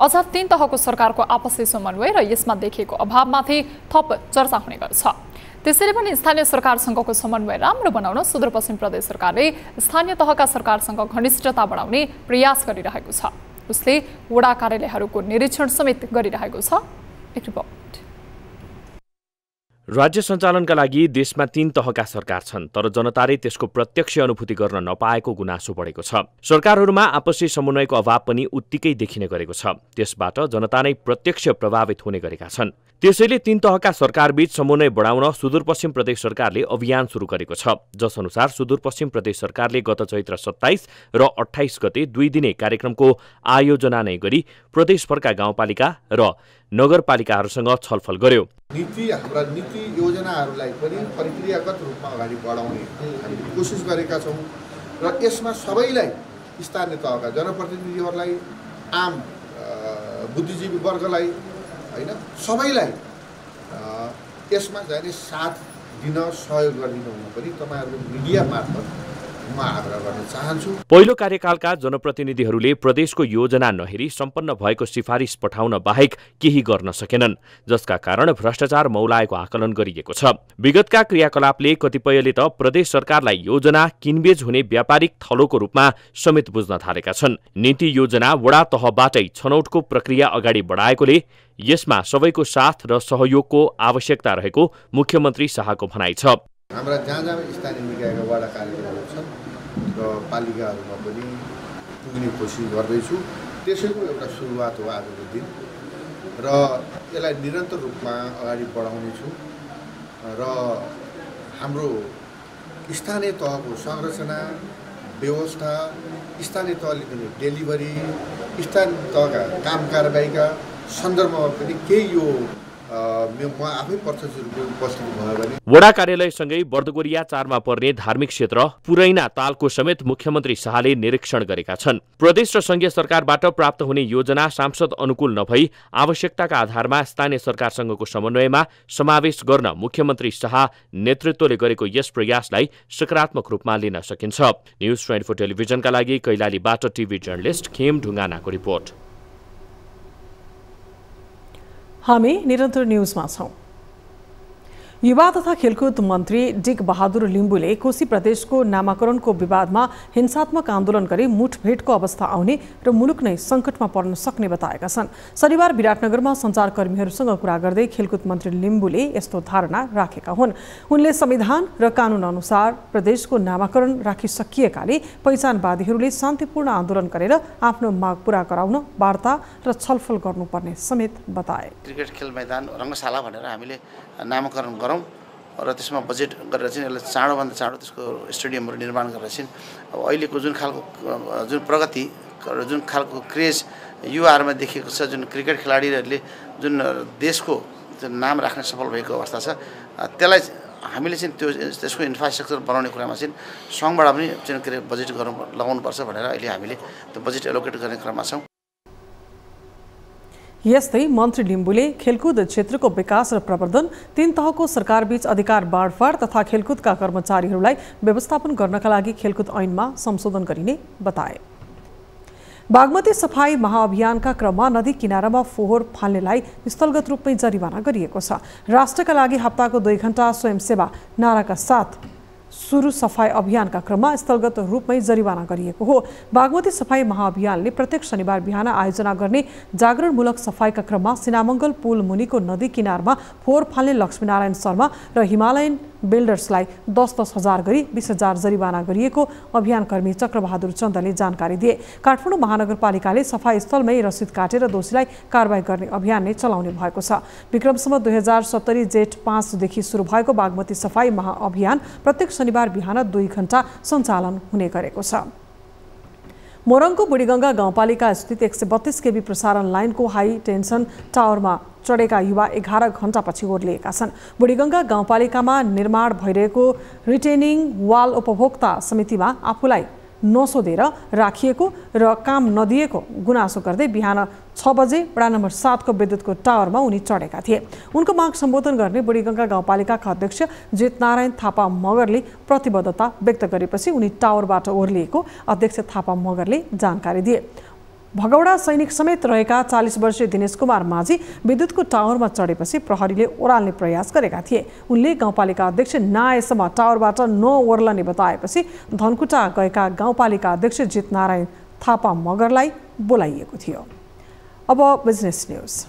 अझ 3 तहको सरकारको आपसी समन्वय र यसमा देखिएको अभावमाथि थप चर्चा हुने गर्छ। त्यसैले पनि स्थानीय सरकारसँगको समन्वय राम्रो बनाउन सुदूरपश्चिम प्रदेश सरकारले स्थानीय तहका सरकारसँग घनिष्ठता बढाउने प्रयास गरिरहेको छ। उसले वडा कार्यालयहरूको निरीक्षण समेत गरिरहेको छ। एक रिपोर्ट। राज्य सञ्चालनका लागि देशमा 3 तहका सरकार छन्, तर जनताले त्यसको प्रत्यक्ष अनुभूति गर्न नपाएको गुनासो बढेको छ। सरकारहरूमा आपसी समन्वयको अभाव पनि उत्तिकै देखिने गरेको छ। त्यसबाट जनता नै प्रत्यक्ष प्रभावित हुने गरेका छन्। त्यसैले 3 तहका सरकारबीच समन्वय बढाउन सुदूरपश्चिम प्रदेश सरकारले अभियान सुरु गरेको छ। जसअनुसार सुदूरपश्चिम प्रदेश सरकारले गत चैत्र 27 र 28 गते 2 दिने कार्यक्रमको आयोजना नै गरी प्रदेशभरका गाउँपालिका र नगरपालिकाहरूसँग छलफल गर्यो। हाम्रा नीति योजनाहरूलाई पनि प्रक्रियागत रूपमा अगाडि बढाउने हामीले कोसिस गरेका छौँ र यसमा सबैलाई स्थानीय तहका जनप्रतिनिधिहरूलाई, आम बुद्धिजीवी वर्गलाई, हैन, सबैलाई यसमा चाहिँ साथ दिन सहयोग गरिदिनु हुन पनि तपाईँहरूको मिडिया मार्फत म आग्रह गर्न चाहन्छु। पहिलो कार्यकालका जनप्रतिनिधिहरूले प्रदेशको योजना नहेरी सम्पन्न भएको सिफारिस पठाउन बाहेक केही गर्न सकेनन्, जसका कारण भ्रष्टाचार मौलाएको आकलन गरिएको छ। विगतका क्रियाकलापले कतिपयले त प्रदेश सरकारलाई योजना किनबेच हुने व्यापारिक थलोको रूपमा समेत बुझ्न थालेका छन्। नीति योजना वडा तहबाटै छनौटको प्रक्रिया अगाडि बढाएकोले यसमा सबैको साथ र सहयोगको आवश्यकता रहेको मुख्यमन्त्री शाहको भनाइ छ। हाम्रा जहाँ जहाँ स्थानीय निकायका वडा कार्यक्रमहरू छन् र पालिकाहरूमा पनि पुग्ने कोसिस गर्दैछु। त्यसैको एउटा सुरुवात हो आजको दिन र यसलाई निरन्तर रूपमा अगाडि बढाउनेछु र हाम्रो स्थानीय तहको संरचना व्यवस्था, स्थानीय तहले दिने डेलिभरी, स्थानीय तहका काम कारबाहीका सन्दर्भमा पनि केही यो म आफै प्रत्यक्ष रूपले उपस्थित भयो भने वडा कार्यालयसँगै बर्दगोरिया 4 मा पर्ने धार्मिक क्षेत्र पुरैना तालको समेत मुख्यमन्त्री शाहले निरीक्षण गरेका छन्। प्रदेश र संघीय सरकारबाट प्राप्त हुने योजना सांसद अनुकूल नभई आवश्यकताका आधारमा स्थानीय सरकारसँगको समन्वयमा समावेश गर्न मुख्यमन्त्री शाह नेतृत्वले गरेको यस प्रयासलाई सकारात्मक रूपमा लिन सकिन्छ। न्युज 24 टेलिभिजनका लागि कैलालीबाट टिभी जर्नलिस्ट खेम ढुङ्गानाको रिपोर्ट। हामी निरन्तर न्यूजमा छौं। युवा तथा खेलकुद मन्त्री डिक बहादुर लिम्बुले कोशी प्रदेशको नामाकरणको विवादमा हिंसात्मक आन्दोलन गरी मुठभेडको अवस्था आउने र मुलुक नै संकटमा पर्न सक्ने बताएका छन्। शनिबार विराटनगरमा सञ्चारकर्मीहरूसँग कुरा गर्दै खेलकुद मन्त्री लिम्बुले यस्तो धारणा राखेका हुन्। उनले संविधान र कानून अनुसार प्रदेशको नामाकरण राखिसकिएकाले पहिचानवादीहरूले शान्तिपूर्ण आन्दोलन गरेर आफ्नो माग पूरा गराउन वार्ता र छलफल गर्नुपर्ने समेत बताए। क्रिकेट खेल मैदान रङ्गशाला भनेर हामीले नामाकरण गरौँ र त्यसमा बजेट गरेर चाहिँ यसलाई चाँडोभन्दा चाँडो त्यसको स्टेडियमहरू निर्माण गरेर चाहिँ अब अहिलेको जुन खालको जुन प्रगति र जुन खालको क्रेज युवाहरूमा देखिएको छ, जुन क्रिकेट खेलाडीहरूले जुन देशको नाम राख्न सफल भएको अवस्था छ, त्यसलाई हामीले चाहिँ त्यसको इन्फ्रास्ट्रक्चर बनाउने कुरामा चाहिँ सङ्घबाट पनि चाहिँ के अरे बजेट लगाउनुपर्छ भनेर अहिले हामीले त्यो बजेट एलोकेट गर्ने क्रममा छौँ। यस्तै मन्त्री लिम्बुले खेलकुद क्षेत्रको विकास र प्रवर्धन, 3 तहको सरकारबीच अधिकार बाँडफाँड तथा खेलकुदका कर्मचारीहरूलाई व्यवस्थापन गर्नका लागि खेलकुद ऐनमा संशोधन गरिने बताए। बागमती सफाई महाअभियानका क्रममा नदी किनारामा फोहोर फाल्नेलाई स्थलगत रूपमै जरिवाना गरिएको छ। राष्ट्रका लागि हप्ताको 2 घण्टा स्वयंसेवा नाराका साथ सुरु सफाई अभियानका क्रममा स्थलगत रूपमै जरिवाना गरिएको हो। बागमती सफाई महाअभियानले प्रत्येक शनिबार बिहान आयोजना गर्ने जागरणमूलक सफाईका क्रममा सिनामङ्गल पुल मुनिको नदी किनारमा फोहोर फाल्ने लक्ष्मीनारायण शर्मा र हिमालयन बिल्डर्सलाई 10-10 हजार गरी 20 हजार जरिवाना गरिएको अभियानकर्मी चक्रबहादुर चन्दले जानकारी दिए। काठमाडौँ महानगरपालिकाले सफाई स्थलमै रसिद काटेर दोषीलाई कारबाही गर्ने अभियान नै चलाउने भएको छ। विक्रमसम्म 2070 जेठ 5 देखि सुरु भएको बागमती सफाई महाअभियान प्रत्येक शनिबार बिहान 2 घण्टा सञ्चालन हुने गरेको छ। मोरङको बुढीगङ्गा गाउँपालिका स्थित 132 केबी प्रसारण लाइनको हाई टेन्सन टावरमा चढेका युवा 11 घण्टापछि ओर्लिएका छन्। बुढीगङ्गा गाउँपालिकामा निर्माण भइरहेको रिटेनिङ वाल उपभोक्ता समितिमा आफूलाई नसोधेर राखिएको र काम नदिएको गुनासो गर्दै बिहान 6 बजे वडा नम्बर 7 को विद्युतको टावरमा उनी चढेका थिए। उनको माग सम्बोधन गर्ने बुढीगङ्गा गाउँपालिकाका अध्यक्ष जितनारायण थापा मगरले प्रतिबद्धता व्यक्त गरेपछि उनी टावरबाट ओर्लिएको अध्यक्ष थापा मगरले जानकारी दिए। भगौडा सैनिक समेत रहेका 40 वर्षीय दिनेश कुमार माझी विद्युतको टावरमा चढेपछि प्रहरीले ओह्राल्ने प्रयास गरेका थिए। उनले गाउँपालिका अध्यक्ष नआएसम्म टावरबाट नओर्लने बताएपछि धनकुटा गएका गाउँपालिका अध्यक्ष जितनारायण थापा मगरलाई बोलाइएको थियो। अब बिजनेस न्यूज।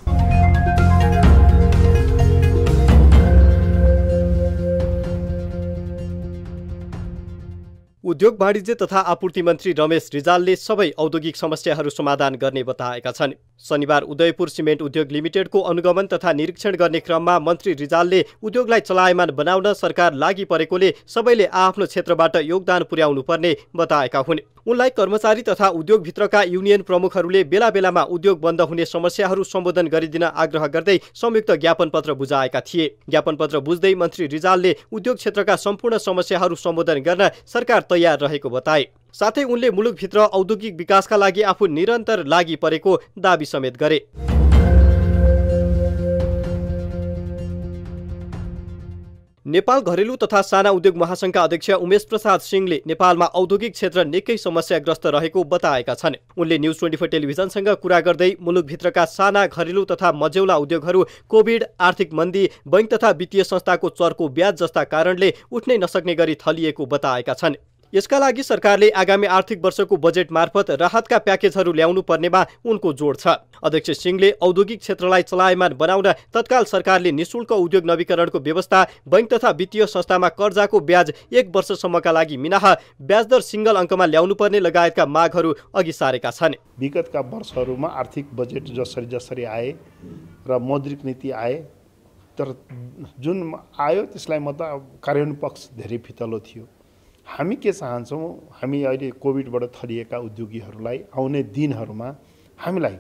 उद्योग वाणिज्य तथा आपूर्ति मन्त्री रमेश रिजालले सबै औद्योगिक समस्याहरू समाधान गर्ने बताएका छन्। शनिबार उदयपुर सिमेन्ट उद्योग लिमिटेडको अनुगमन तथा निरीक्षण गर्ने क्रममा मन्त्री रिजालले उद्योगलाई चलायमान बनाउन सरकार लागि परेकोले सबैले आफ्नो क्षेत्रबाट योगदान पुर्याउनु पर्ने बताएका हुन्। उनलाई कर्मचारी तथा उद्योगभित्रका युनियन प्रमुखहरूले बेला बेलामा उद्योग बन्द हुने समस्याहरू सम्बोधन गरिदिन आग्रह गर्दै संयुक्त ज्ञापन पत्र बुझाएका थिए। ज्ञापन पत्र बुझ्दै मन्त्री रिजालले उद्योग क्षेत्रका सम्पूर्ण समस्याहरू सम्बोधन गर्न सरकार तयार रहेको बताए। साथै उनले मुलुकभित्र औद्योगिक विकासका लागि आफू निरन्तर लागि परेको दाबी समेत गरे। नेपाल घरेलु तथा साना उद्योग महासंघका अध्यक्ष उमेश प्रसाद सिंहले नेपालमा औद्योगिक क्षेत्र निकै समस्याग्रस्त रहेको बताएका छन्। उनले न्युज 24 टेलिभिजनसँग कुरा गर्दै मुलुकभित्रका साना घरेलु तथा मझौला उद्योगहरू कोभिड, आर्थिक मन्दी, बैंक तथा वित्तीय संस्थाको चर्को ब्याज जस्ता कारणले उठ्नै नसक्ने गरी थलिएको बताएका छन्। यसका लागि सरकारले आगामी आर्थिक वर्षको बजेट मार्फत राहतका प्याकेजहरू ल्याउनु पर्नेमा उनको जोड छ। अध्यक्ष सिंहले औद्योगिक क्षेत्रलाई चलायमान बनाउन तत्काल सरकारले निशुल्क उद्योग नवीकरणको व्यवस्था, बैंक तथा वित्तीय संस्थामा कर्जाको ब्याज 1 वर्षसम्मका लागि मिनाहा ब्याजदर सिंगल अङ्कमा ल्याउनु पर्ने लगायतका मागहरू अघि सारेका छन्। विगतका वर्षहरूमा आर्थिक बजेट जसरी आए र मौद्रिक नीति आए, तर जुन आयो त्यसलाई कार्यान्वयन पक्ष धेरै फितलो थियो। हामी के चाहन्छौँ, हामी अहिले कोभिडबाट थलिएका उद्योगीहरूलाई आउने दिनहरूमा हामीलाई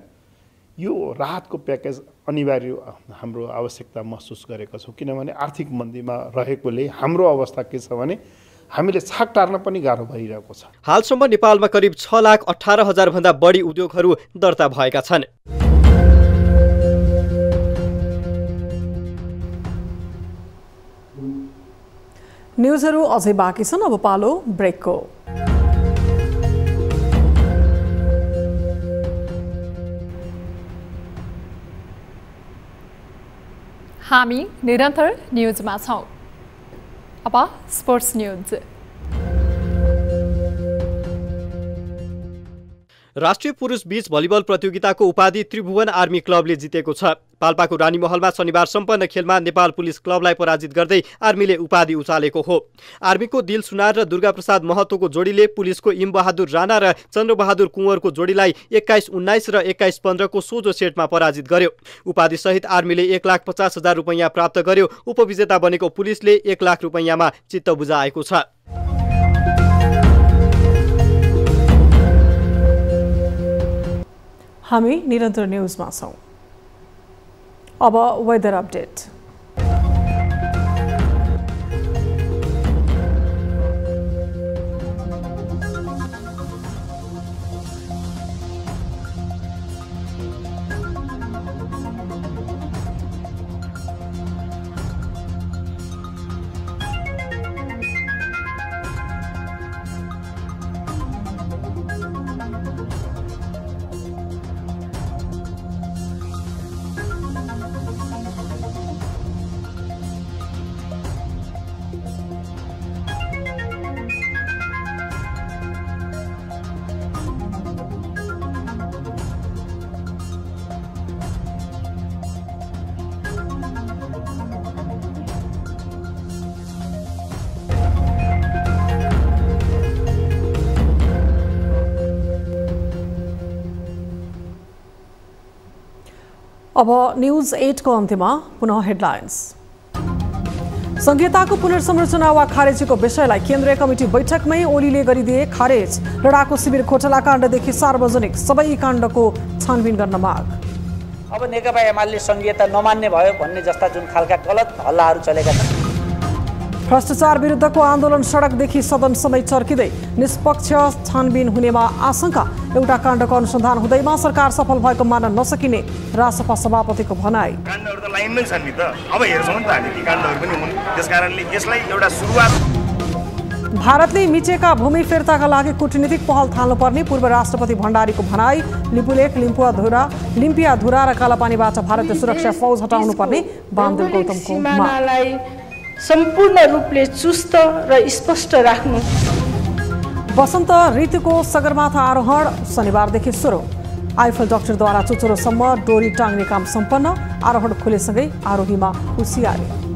यो राहतको प्याकेज अनिवार्य हाम्रो आवश्यकता महसुस गरेका छौँ। किनभने आर्थिक मन्दीमा रहेकोले हाम्रो अवस्था के छ भने हामीले छाक टार्न पनि गाह्रो भइरहेको छ। हालसम्म नेपालमा करिब 6,18,000 भन्दा बढी उद्योगहरू दर्ता भएका छन्। न्युजहरू अझै बाँकी छन्, अब पालो ब्रेकको। हामी निरन्तर न्युजमा छौँ। अब स्पोर्ट्स न्युज। राष्ट्रिय पुरुष बीच भलिबल प्रतियोगिताको उपाधि त्रिभुवन आर्मी क्लबले जितेको छ। पाल्पाको रानीमहलमा शनिबार सम्पन्न खेलमा नेपाल पुलिस क्लबलाई पराजित गर्दै आर्मीले उपाधि उचालेको हो। आर्मीको दिल सुनार र दुर्गा प्रसाद महतोको जोडीले पुलिसको इमबहादुर राणा र चन्द्रबहादुर कुँवरको जोडीलाई 21-19 र 21-15 को सोझो सेटमा पराजित गर्यो। उपाधि सहित आर्मीले 1,50,000 रुपैयाँ प्राप्त गर्यो। उपविजेता बनेको पुलिसले 1 लाख रुपैयाँमा चित्त बुझाएको छ। हामी निरन्तर न्युजमा छौँ। अब वेदर अपडेट। अब न्युज 8 को अन्त्यमा पुनः हेडलाइन्स। संहिताको पुनर्संरचना वा खारेजीको विषयलाई केन्द्रीय कमिटी बैठकमै ओलीले गरिदिए खारेज। लडाकु शिविर खोटला काण्डदेखि सार्वजनिक सबै काण्डको छानबिन गर्न माग। अब नेकपा एमाले संहिता नमान्ने भयो भन्ने जस्ता जुन खालका गलत हल्लाहरू चलेका छन्। भ्रष्टाचार विरुद्धको आन्दोलन सडकदेखि सदनसम्मै चर्किँदै निष्पक्ष छानबिन हुनेमा आशंका। एउटा काण्डको अनुसन्धान हुँदैमा सरकार सफल भएको मान्न नसकिने रासपा सभापतिको भनाई। काण्डहरू त लाइनमै छन् नि त, अब हेर्छौँ नि त हामी ती काण्डहरू पनि हुन्। त्यसकारणले यसलाई एउटा सुरुवात। भारतले मिचेका भूमि फिर्ताका लागि कूटनीतिक पहल थाल्नुपर्ने पूर्व राष्ट्रपति भण्डारीको भनाई। लिपुलेख, लिम्पियाधुरा र कालापानीबाट भारतीय सुरक्षा फौज हटाउनुपर्ने बामदेव गौतमको माग। सम्पूर्ण रूपले चुस्त र स्पष्ट राख्नु। वसन्त ऋतुको सगरमाथा आरोहण शनिबारदेखि सुरु। आइफल डाक्टरद्वारा चुचुरोसम्म डोरी टाङ्ने काम सम्पन्न। आरोहण खुलेसँगै आरोहीमा उसियाले।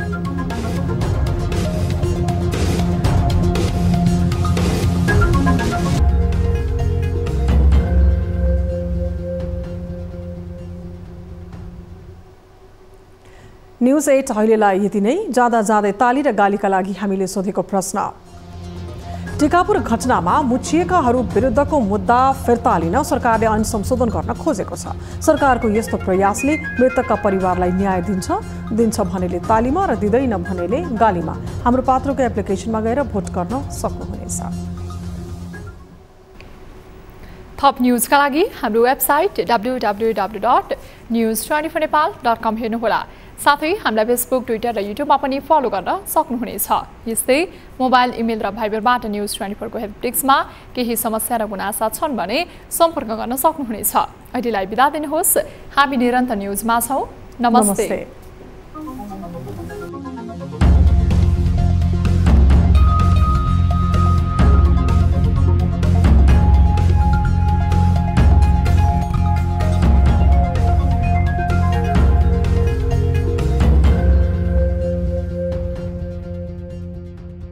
न्युज 8 अहिलेलाई यति नै। जाँदा जाँदै ताली र गालीका लागि हामीले सोधेको प्रश्न। टिकापुर घटनामा मुछिएकाहरू विरुद्धको मुद्दा फिर्ता लिन सरकारले ऐन संशोधन गर्न खोजेको छ। सरकारको यस्तो प्रयासले मृतकका परिवारलाई न्याय दिन्छ भनेले तालीमा र दिँदैन भनेले गालीमा। हाम्रो पात्रको एप्लिकेसनमा गएर भोट गर्न सक्नुहुनेछ। थप न्युजका लागि हाम्रो वेबसाइट www.news24nepal.com हेर्नुहोला। साथै हामीलाई फेसबुक, ट्विटर र युट्युबमा पनि फलो गर्न सक्नुहुनेछ। यस्तै मोबाइल, इमेल र भाइबरबाट न्युज24 को हेल्प डेस्कमा केही समस्या र गुनासा छन् भने सम्पर्क गर्न सक्नुहुनेछ। अहिलेलाई बिदा दिनुहोस्। हामी निरन्तर न्युजमा छौँ। नमस्ते।